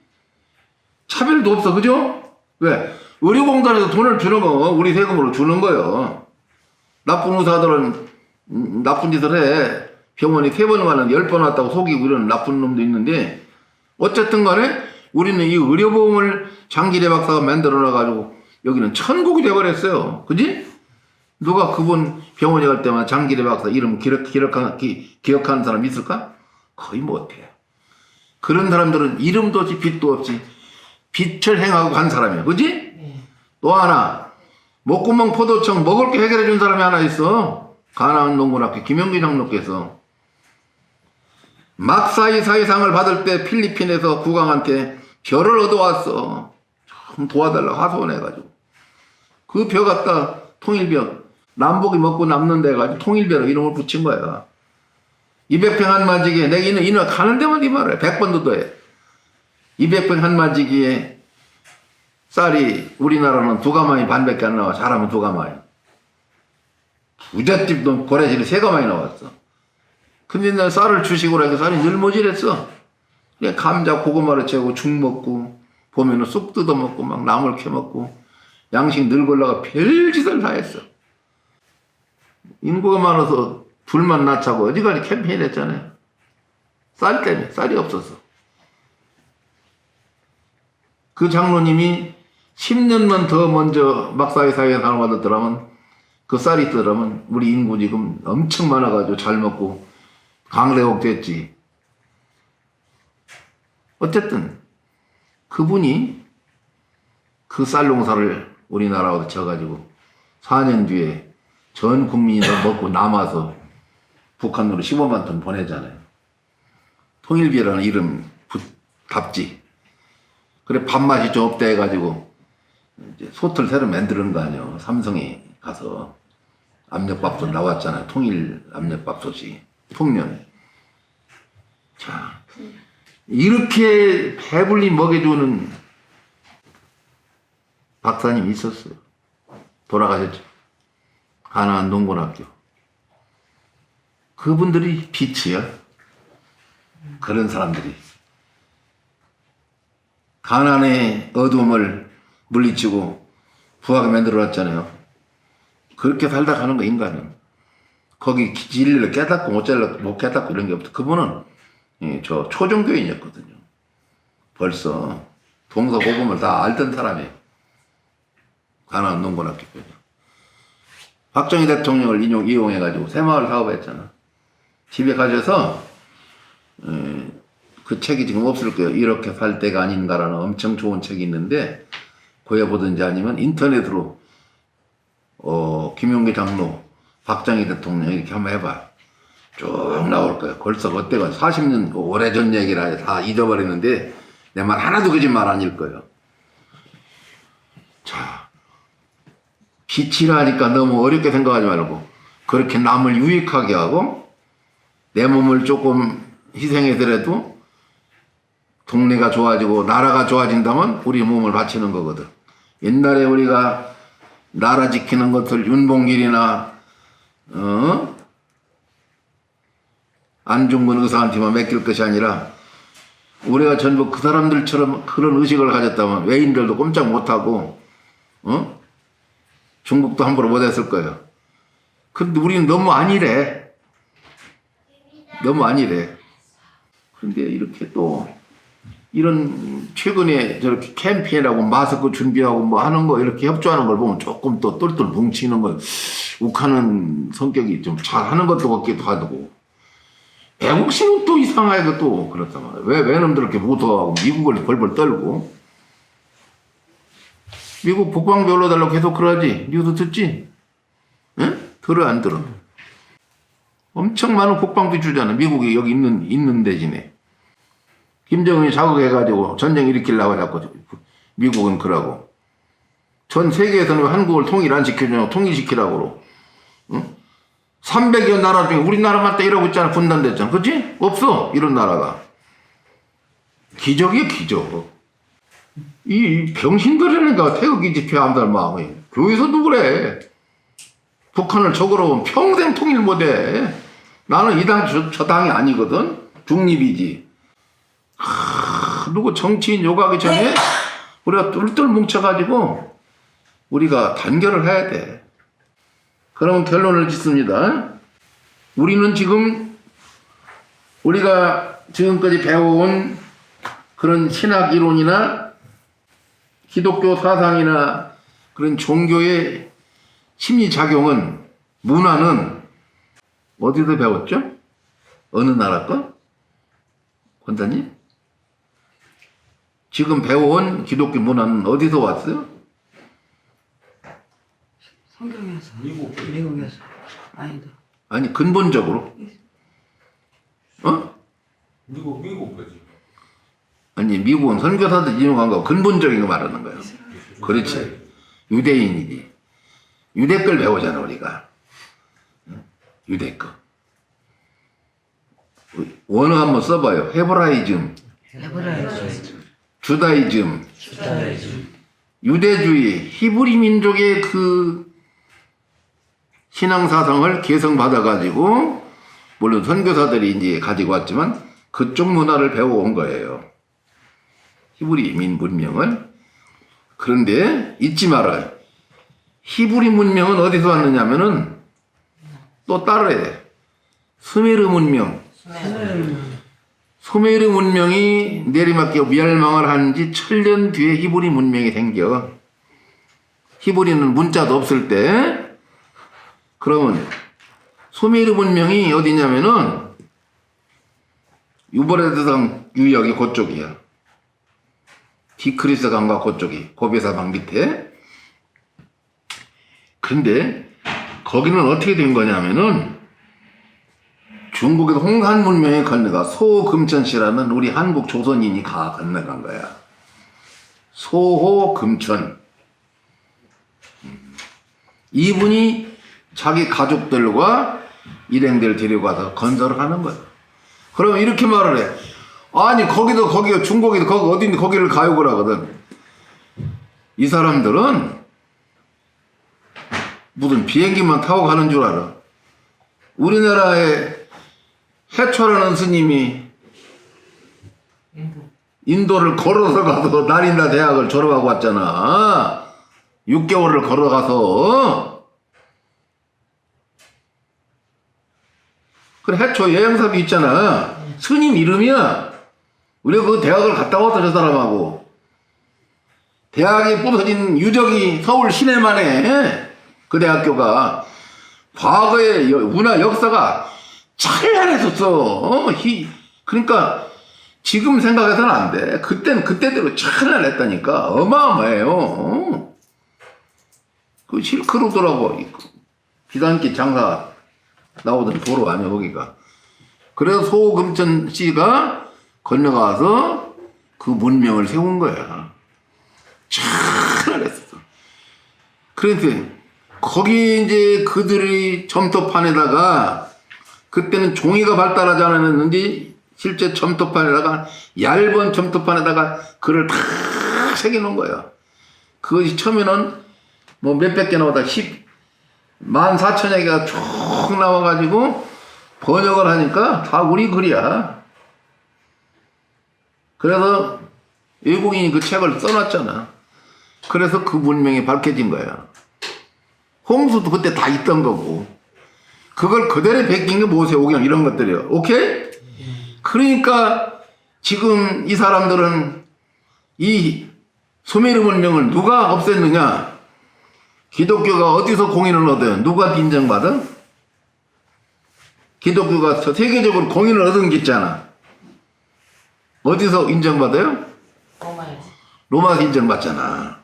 차별도 없어. 그죠? 왜? 의료공단에서 돈을 주는 거 우리 세금으로 주는 거예요. 나쁜 의사들은 나쁜 짓을 해. 병원이 3번 가는데 10번 왔다고 속이고 이런 나쁜 놈도 있는데 어쨌든 간에 우리는 이 의료보험을 장기대 박사가 만들어놔가지고 여기는 천국이 돼버렸어요. 그지? 누가 그분 병원에 갈 때마다 장기대 박사 이름 기억하는 사람 있을까? 거의 못해요. 그런 사람들은 이름도 없이 빛도 없이 빛을 행하고 간 사람이야. 그지? 또 하나 목구멍 포도청 먹을 게 해결해 준 사람이 하나 있어. 가나안 농군학교 김영기 장로께서 막사이사이상을 받을 때 필리핀에서 국왕한테 벼를 얻어왔어. 좀 도와달라고 하소원해가지고 그 벼 갖다 통일벼 남북이 먹고 남는 데 가지고 통일벼로 이름을 붙인 거야. 200평 한 마지게 내가 이놈 가는 데만 이 말해. 100번도 더해. 200평 한 마지기에 쌀이 우리나라는 2가마니 반밖에 안 나와. 잘하면 2가마니. 부잣집도 고래질이 3가마니 나왔어. 근데 나 쌀을 주식으로 해서 쌀이 늘 모질했어. 그냥 감자 고구마를 채고 죽 먹고 보면은 쑥 뜯어 먹고 막 나물 캐 먹고 양식 늙으려고 별짓을 다 했어. 인구가 많아서 불만 나차고 어디가니 캠페인 했잖아요. 쌀 때문에. 쌀이 없어서. 그 장로님이 10년만 더 먼저 막사회 사회에 살아왔더라면 그 쌀이 있더라면 우리 인구 지금 엄청 많아가지고 잘 먹고 강대국 됐지. 어쨌든 그분이 그 쌀 농사를 우리나라로 져가지고 4년 뒤에 전 국민이 다 먹고 남아서 북한으로 15만 톤 보내잖아요. 통일비라는 이름 답지. 그래 밥맛이 좀 없다 해가지고 이제 소틀 새로 만드는 거 아니에요. 삼성에 가서 압력밥솥 나왔잖아요. 통일 압력밥솥이 통년. 자 이렇게 배불리 먹여주는 박사님이 있었어요. 돌아가셨죠. 가나안 농군학교. 그분들이 빛이야. 그런 사람들이 가난의 어둠을 물리치고 부하게 만들어놨잖아요. 그렇게 살다 가는 거 인간은. 거기 진리를 깨닫고 못 깨닫고 이런 게 없어. 그분은 저 초종교인이었거든요. 벌써 동서고금을 다 알던 사람이에요. 가나안 농군학교. 박정희 대통령을 이용해가지고 새마을 사업했잖아. 집에 가셔서 그 책이 지금 없을 거예요. 이렇게 살 때가 아닌가라는 엄청 좋은 책이 있는데 구해보든지 아니면 인터넷으로 김용기 장로, 박정희 대통령 이렇게 한번 해봐. 쭉 나올 거예요. 벌써 그때가 40년 오래전 얘기라 다 잊어버리는데 내 말 하나도 거짓말 아닐 거예요. 자, 빛이라 하니까 너무 어렵게 생각하지 말고 그렇게 남을 유익하게 하고 내 몸을 조금 희생해더라도 동네가 좋아지고 나라가 좋아진다면 우리 몸을 바치는 거거든. 옛날에 우리가 나라 지키는 것을 윤봉길이나 안중근 의사한테만 맡길 것이 아니라 우리가 전부 그 사람들처럼 그런 의식을 가졌다면 외인들도 꼼짝 못하고 중국도 함부로 못했을 거예요. 근데 우리는 너무 아니래. 너무 아니래. 근데 이렇게 또 이런 최근에 저렇게 캠페인하고 마스크 준비하고 뭐 하는 거 이렇게 협조하는 걸 보면 조금 또 똘똘 뭉치는 거 욱하는 성격이 좀 잘하는 것도 같기도 하고 애국심은 또 이상하게 또 그렇단 말이야. 왜 놈들 이렇게 무서워하고 미국을 벌벌 떨고 미국 국방비 올려달라고 계속 그러지. 뉴스 듣지? 응? 들어 안 들어? 엄청 많은 국방비 주잖아. 미국이 여기 있는 대신에. 김정은이 자극해가지고 전쟁 일으키려고 자꾸 미국은 그러고. 전 세계에서는 왜 한국을 통일 안 시켜주냐고 통일시키라고. 응? 300여 나라 중에 우리나라만 딱 이러고 있잖아. 분단됐잖아. 그치? 없어. 이런 나라가. 기적이야 기적. 이 병신들이니까 태극기 집회한다는 마음이. 교회에서도 그래. 북한을 적으로 보면 평생 통일 못해. 나는 이 당 저 당이 아니거든. 중립이지. 누구 정치인 욕하기 전에 우리가 똘똘 뭉쳐가지고 우리가 단결을 해야 돼. 그러면 결론을 짓습니다. 우리는 지금 우리가 지금까지 배워온 그런 신학 이론이나 기독교 사상이나 그런 종교의 심리작용은 문화는 어디서 배웠죠? 어느 나라 거? 권사님? 지금 배워온 기독교 문화는 어디서 왔어요? 성경에서. 미국에서. 미국에서. 아니다. 아니 근본적으로 미국 거지. 아니 미국은 선교사들 인용한 거 근본적인 거 말하는 거예요. 그렇지. 유대인이지. 유대 걸 배우잖아 우리가. 유대 거. 원어 한번 써봐요. 헤브라이즘. 헤브라이즘. 주다이즘, 주다이즘, 유대주의, 히브리 민족의 그 신앙사상을 개성받아가지고, 물론 선교사들이 이제 가지고 왔지만, 그쪽 문화를 배워온 거예요. 히브리 문명을. 그런데 잊지 말아요. 히브리 문명은 어디서 왔느냐면은, 또 따라야 돼. 수메르 문명. 수메르 문명이 내리막겨 멸망을 한 지 1000년 뒤에 히브리 문명이 생겨. 히브리는 문자도 없을 때. 그러면 수메르 문명이 어디냐면은 유브라데스강 유역이 그쪽이야. 디크리스 강과 그쪽이 고베사강 밑에. 근데 거기는 어떻게 된 거냐면은 중국에서 홍산 문명이 건너가 소금천씨라는 우리 한국 조선인이 건너간 거야. 소호금천. 이분이 자기 가족들과 일행들 데려가서 건설을 하는 거야. 그러면 이렇게 말을 해. 아니 거기가 중국에도 거기 어딘데 거기를 가요 그러거든. 이 사람들은 무슨 비행기만 타고 가는 줄 알아. 우리나라에 해초라는 스님이 인도를 걸어서 가서 나린다 대학을 졸업하고 왔잖아. 6개월을 걸어가서. 그래 해초 여행사비 있잖아. 스님 이름이야. 우리가 그 대학을 갔다 왔다 저 사람하고. 대학이 부서진 유적이 서울 시내만 해. 그 대학교가. 과거의 문화 역사가 찬란했었어. 그러니까 지금 생각해서는 안 돼. 그때대로 찬란했다니까. 어마어마해요. 그 실크로드라고 비단길 장사 나오던 도로 아니야 거기가. 그래서 소금천 씨가 건너가서 그 문명을 세운 거야. 찬란했어. 그래서 거기 이제 그들이 점토판에다가 그때는 종이가 발달하지 않았는지 실제 점토판에다가 얇은 점토판에다가 글을 다 새겨놓은 거야. 그것이 처음에는 뭐 몇백 개 나오다 14,000여 개가 쭉 나와가지고 번역을 하니까 다 우리 글이야. 그래서 외국인이 그 책을 써놨잖아. 그래서 그 문명이 밝혀진 거야. 홍수도 그때 다 있던 거고. 그걸 그대로 베낀 게 모세오경 이런 것들이요. 오케이? 그러니까 지금 이 사람들은 이 수메르 문명을 누가 없앴느냐? 기독교가 어디서 공인을 얻어요? 누가 인정받아? 기독교가 세계적으로 공인을 얻은 게 있잖아. 어디서 인정받아요? 로마에서 인정받잖아.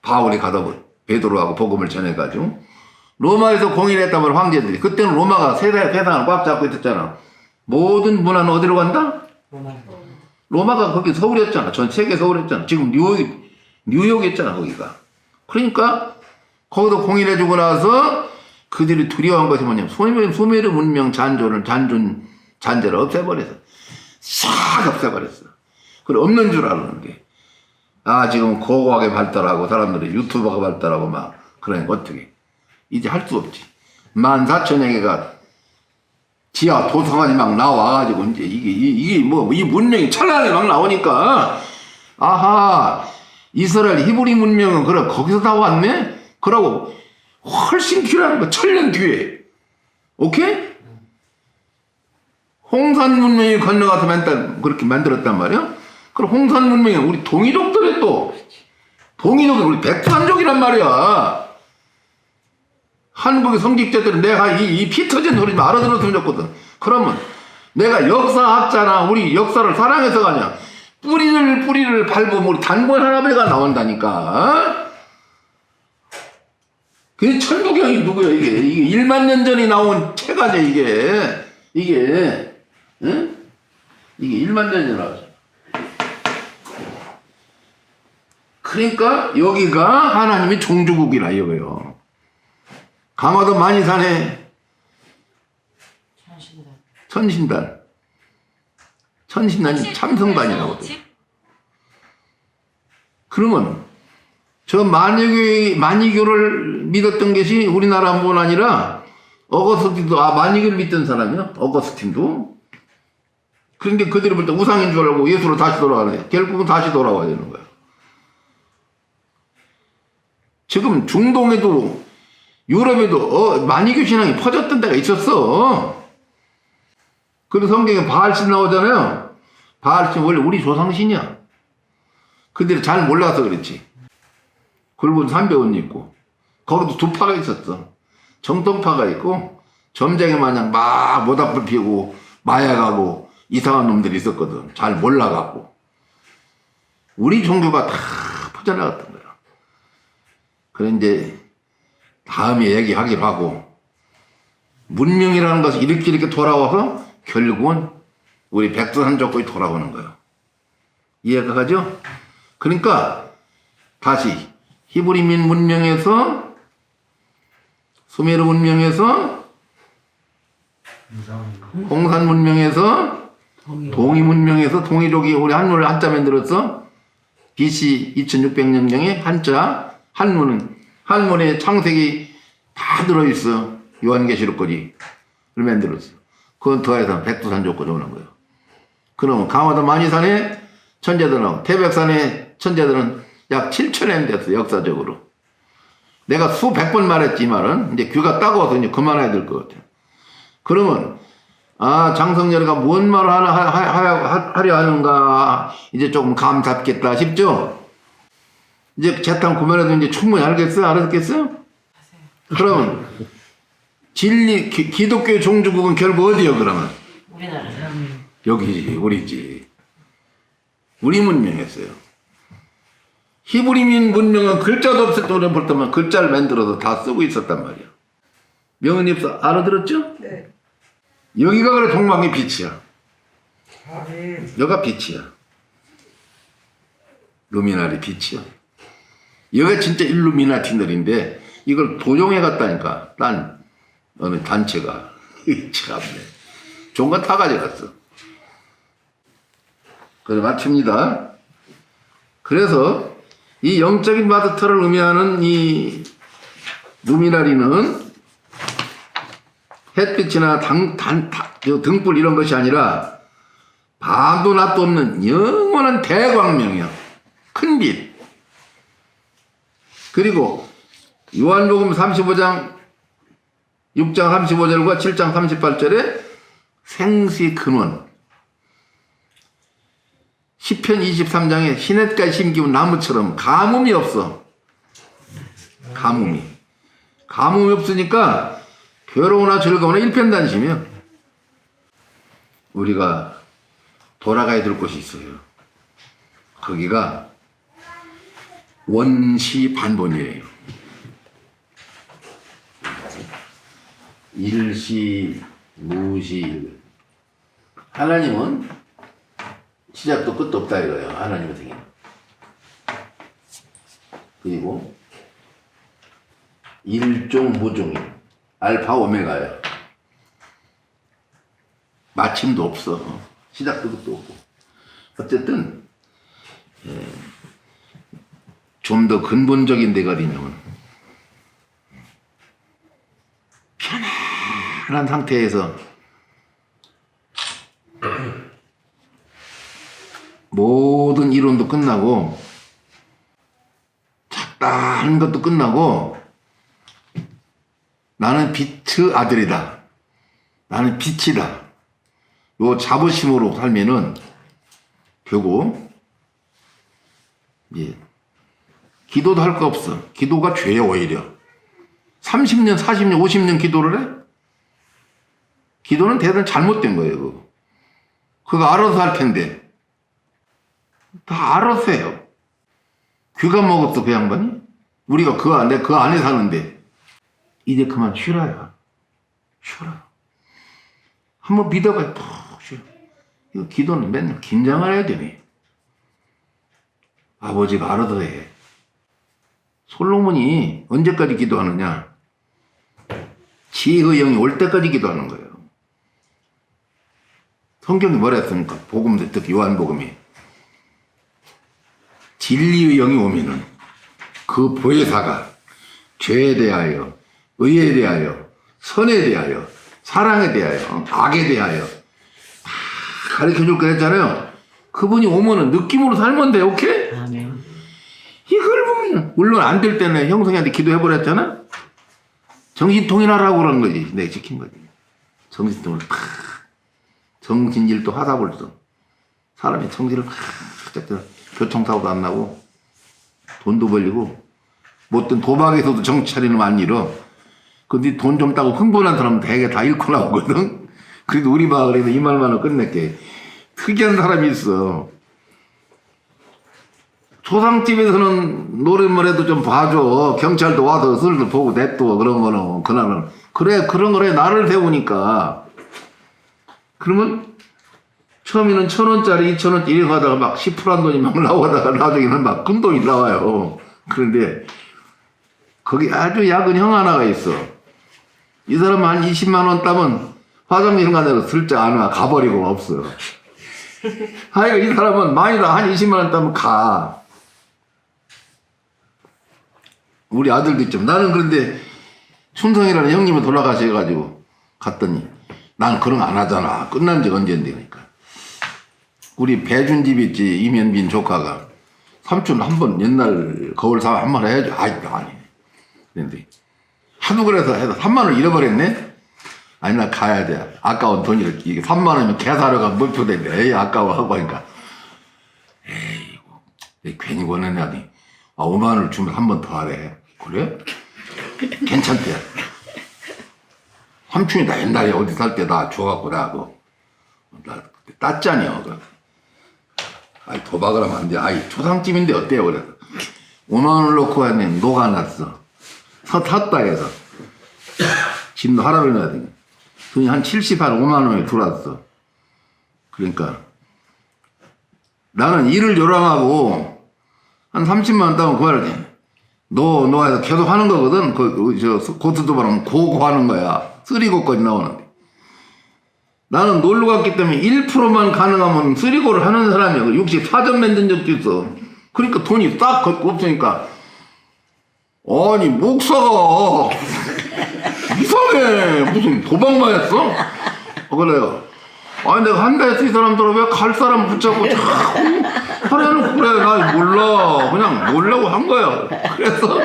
바울이 가다 베드로하고 복음을 전해가지고 로마에서 공인했다면 황제들이. 그때는 로마가 세상을 꽉 잡고 있었잖아. 모든 문화는 어디로 간다? 로마가 거기 서울이었잖아. 전 세계 서울이었잖아. 지금 뉴욕이었잖아 거기가. 그러니까 거기도 공인해주고 나서 그들이 두려워한 것이 뭐냐면 수메르 문명 잔재를 없애버렸어. 싹 없애버렸어. 그래 없는 줄 알았는데 지금 고고하게 발달하고 사람들이 유튜버가 발달하고 막 그러니까 어떻게 이제 할 수 없지. 14,000여 개가 지하 도서관이 막 나와가지고 이제 이게 뭐 이 문명이 찬란하게 막 나오니까 아하 이스라엘 히브리 문명은 그래 거기서 다 왔네. 그러고 훨씬 귀한 거 1000년 뒤에. 오케이? 홍산 문명이 건너가서 그렇게 만들었단 말이야. 그럼 홍산 문명이 우리 동이족들의 또 동이족은 우리 백두한족이란 말이야. 한국의 성직자들은 내가 이 피 터진 소리 좀 알아들었으면 좋거든. 그러면 내가 역사학자나 우리 역사를 사랑해서 가냐. 뿌리를 밟으면 우리 단권 하나배가 나온다니까. 그게 천부경이 누구야 이게 1만 년 전에 나온 책 아니야 이게 응? 이게 1만 년 전에 나왔어. 그러니까 여기가 하나님의 종주국이라 이거예요. 강화도 만이산에 천신단. 천신단이 참성단이라고 돼. 그러면 저 만이교를 믿었던 것이 우리나라뿐 아니라 어거스틴도 만이교를 믿던 사람이야. 어거스틴도. 그런데 그들이 볼 때 우상인 줄 알고 예수로 다시 돌아가네. 결국은 다시 돌아와야 되는 거야. 지금 중동에도 유럽에도 만이교 신앙이 퍼졌던 데가 있었어. 그래서 성경에 바알신 나오잖아요. 바알신 원래 우리 조상신이야. 그들이 잘 몰라서 그렇지. 굵은 삼배옷 입고 거기도 두 파가 있었어. 정통파가 있고 점쟁이 마냥 막 모닥불 피우고 마약하고 이상한 놈들이 있었거든. 잘 몰라갖고. 우리 종교가 다 퍼져나갔던 거야. 그래 이제 다음에 얘기하기로 하고 문명이라는 것이 이렇게 돌아와서 결국은 우리 백두산족국이 돌아오는 거예요. 이해가 가죠? 그러니까 다시 히브리민 문명에서 수메르 문명에서 홍산 문명에서 동이 문명에서 동이족이 우리 한문을 한자 만들었어. BC 2600년경에 한자 한문에 창세기 다 들어있어. 요한계시록까지 만들었어. 그건 더해서 백두산족까지 오는 거예요. 그러면 강화도 만이산에 천재들은 태백산의 천재들은 약 7,000년 됐어. 역사적으로. 내가 수백 번 말했지만은 이제 귀가 따가워서 이제 그만해야 될 것 같아요. 그러면 장성열이가 뭔 말을 하려 하는가 이제 조금 감 잡겠다 싶죠? 이제 재탕 그만해도 이제 충분히 알았겠어요? 그러면 진리 기독교의 종주국은 결국 어디요 그러면? 우리나라. 여기지 우리지. 우리 문명했어요. 히브리민 문명은 글자도 없을 때 볼 때만 글자를 만들어서 다 쓰고 있었단 말이야. 명은이 알아들었죠? 네. 여기가 그래 동방의 빛이야. 네. 여기가 빛이야. 루미나리 빛이야. 여기가 진짜 일루미나티들인데 이걸 도용해 갔다니까. 딴 어느 단체가. 참네. 좋은 거 다 가져갔어. 그래서 마칩니다. 그래서 이 영적인 마스터를 의미하는 이 루미나리는 햇빛이나 등불 이런 것이 아니라 밤도 낮도 없는 영원한 대광명이야. 큰 빛. 그리고 요한복음 35장 6장 35절과 7장 38절에 생시 근원. 시편 23장에 시냇가에 심기운 나무처럼 가뭄이 없어. 가뭄이 없으니까 괴로우나 즐거우나 일편단심이야. 우리가 돌아가야 될 곳이 있어요. 거기가 원시 반본이에요. 일시 무시. 하나님은 시작도 끝도 없다 이거예요. 하나님의 생애. 그리고 일종 무종이 알파 오메가야. 마침도 없어. 시작도 끝도 없고. 어쨌든 좀 더 근본적인 데가 어디냐면 편안한 상태에서 모든 이론도 끝나고 작다는 것도 끝나고 나는 빛의 아들이다. 나는 빛이다. 요 자부심으로 살면은 결국 기도도 할 거 없어. 기도가 죄야 오히려. 30년, 40년, 50년 기도를 해? 기도는 대단히 잘못된 거예요. 그거 알아서 할 텐데. 다 알아서 해요. 귀가 먹었어 그 양반이? 우리가 그 안에 사는데 이제 그만 쉬라야. 쉬라. 한번 믿어봐. 푹 쉬어. 이거 기도는 맨날 긴장을 해야 되네. 아버지가 알아서 해. 솔로몬이 언제까지 기도하느냐? 지혜의 영이 올 때까지 기도하는 거예요. 성경이 뭐라 했습니까? 복음도 특히 요한복음이 진리의 영이 오면은 그 보혜사가 죄에 대하여, 의에 대하여, 선에 대하여, 사랑에 대하여, 악에 대하여 다 가르쳐줄 거 했잖아요. 그분이 오면은 느낌으로 살면 돼, 오케이? 아멘. 이걸 보면, 물론 안 될 때는 형성이한테 기도해버렸잖아? 정신통일하라고 그런 거지. 내가 지킨 거지. 정신통일 팍. 정신일도 하다볼도. 사람이 정신을 팍. 교통사고도 안 나고, 돈도 벌리고, 못된 도박에서도 정신 차리는 안 잃어. 근데 돈 좀 따고 흥분한 사람은 대개 다 잃고 나오거든? 그래도 우리 마을에서 이 말만은 끝낼게. 특이한 사람이 있어. 초상집에서는 노래만 해도 좀 봐줘. 경찰도 와서 술도 보고 냅둬. 그런 거는, 그날은. 그래, 그런 거래. 나를 세우니까. 그러면 처음에는 1,000원짜리, 2,000원짜리 이렇게 하다가 막 10%한 돈이 막 나오다가 나중에는 막 큰 돈이 나와요. 그런데 거기 아주 약은 형 하나가 있어. 이 사람은 한 20만 원 따면 화장실 가다가 슬쩍 안 와. 가버리고 없어. 하여간 이 사람은 많이다. 한 20만 원 따면 가. 우리 아들도 있죠. 나는 그런데 춘성이라는 형님이 돌아가셔가지고 갔더니 난 그런 거 안 하잖아. 끝난 지 언제인데 그러니까. 우리 배준 집 있지. 이면빈 조카가 삼촌 한 번 옛날 거울 사업 한 번 해야죠. 아니 그런데 하도 그래서 해서 3만 원 잃어버렸네. 아니 나 가야 돼. 아까운 돈이 이게 3만 원이면 개사료가 물표 된대. 에이 아까워 하고 하니까 에이 괜히 권했냐니. 아 5만 원을 주면 한 번 더 하래. 그래? 괜찮대. 삼촌이 나 옛날에 어디 살 때 나 줘갖고 나 땄잖여. 아이 도박을 하면 안 돼. 아이 초상집인데 어때요? 그래서 5만 원을 넣고 왔네. 녹아났어. 탔다 해서 집도 하라고 해야 돼. 돈이 한 70, 한 5만 원에 들어왔어. 그러니까 나는 일을 요랑하고 한 30만 원 따면 그거를 돼. 너 해서 계속 하는 거거든. 고트도 바람 고고 하는 거야. 쓰리고까지 나오는데. 나는 놀러 갔기 때문에 1%만 가능하면 쓰리고를 하는 사람이야. 64점 만든 적도 있어. 그러니까 돈이 딱 없으니까. 아니, 목사가 이상해. 무슨 도박만 했어? 그래요. 아니, 내가 한다 했어. 이 사람들은 왜 갈 사람 붙잡고 자꾸 하려는 그래. 나 몰라. 그냥 몰라고 한 거야. 그래서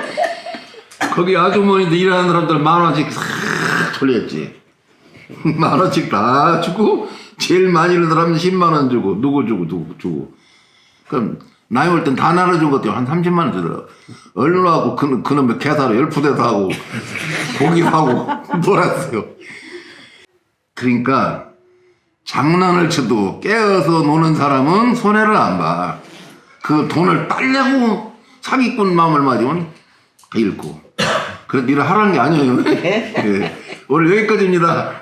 거기 아주머니들 일하는 사람들 10,000원씩 싹 돌렸지. 10,000원씩 다 주고 제일 많이 일하는 사람은 10만 원 주고 누구 주고 그럼 나이 올 땐 다 나눠준 것도 한 30만 원 주더라고. 얼른 하고 그놈의 개사로 10푸대도 하고 고기 사고 놀았어요. 그러니까 장난을 쳐도 깨어서 노는 사람은 손해를 안 봐. 그 돈을 딸려고 사기꾼 마음을 맞으면 잃고. 그래도 일을 하라는 게 아니에요. 네. 오늘 여기까지입니다.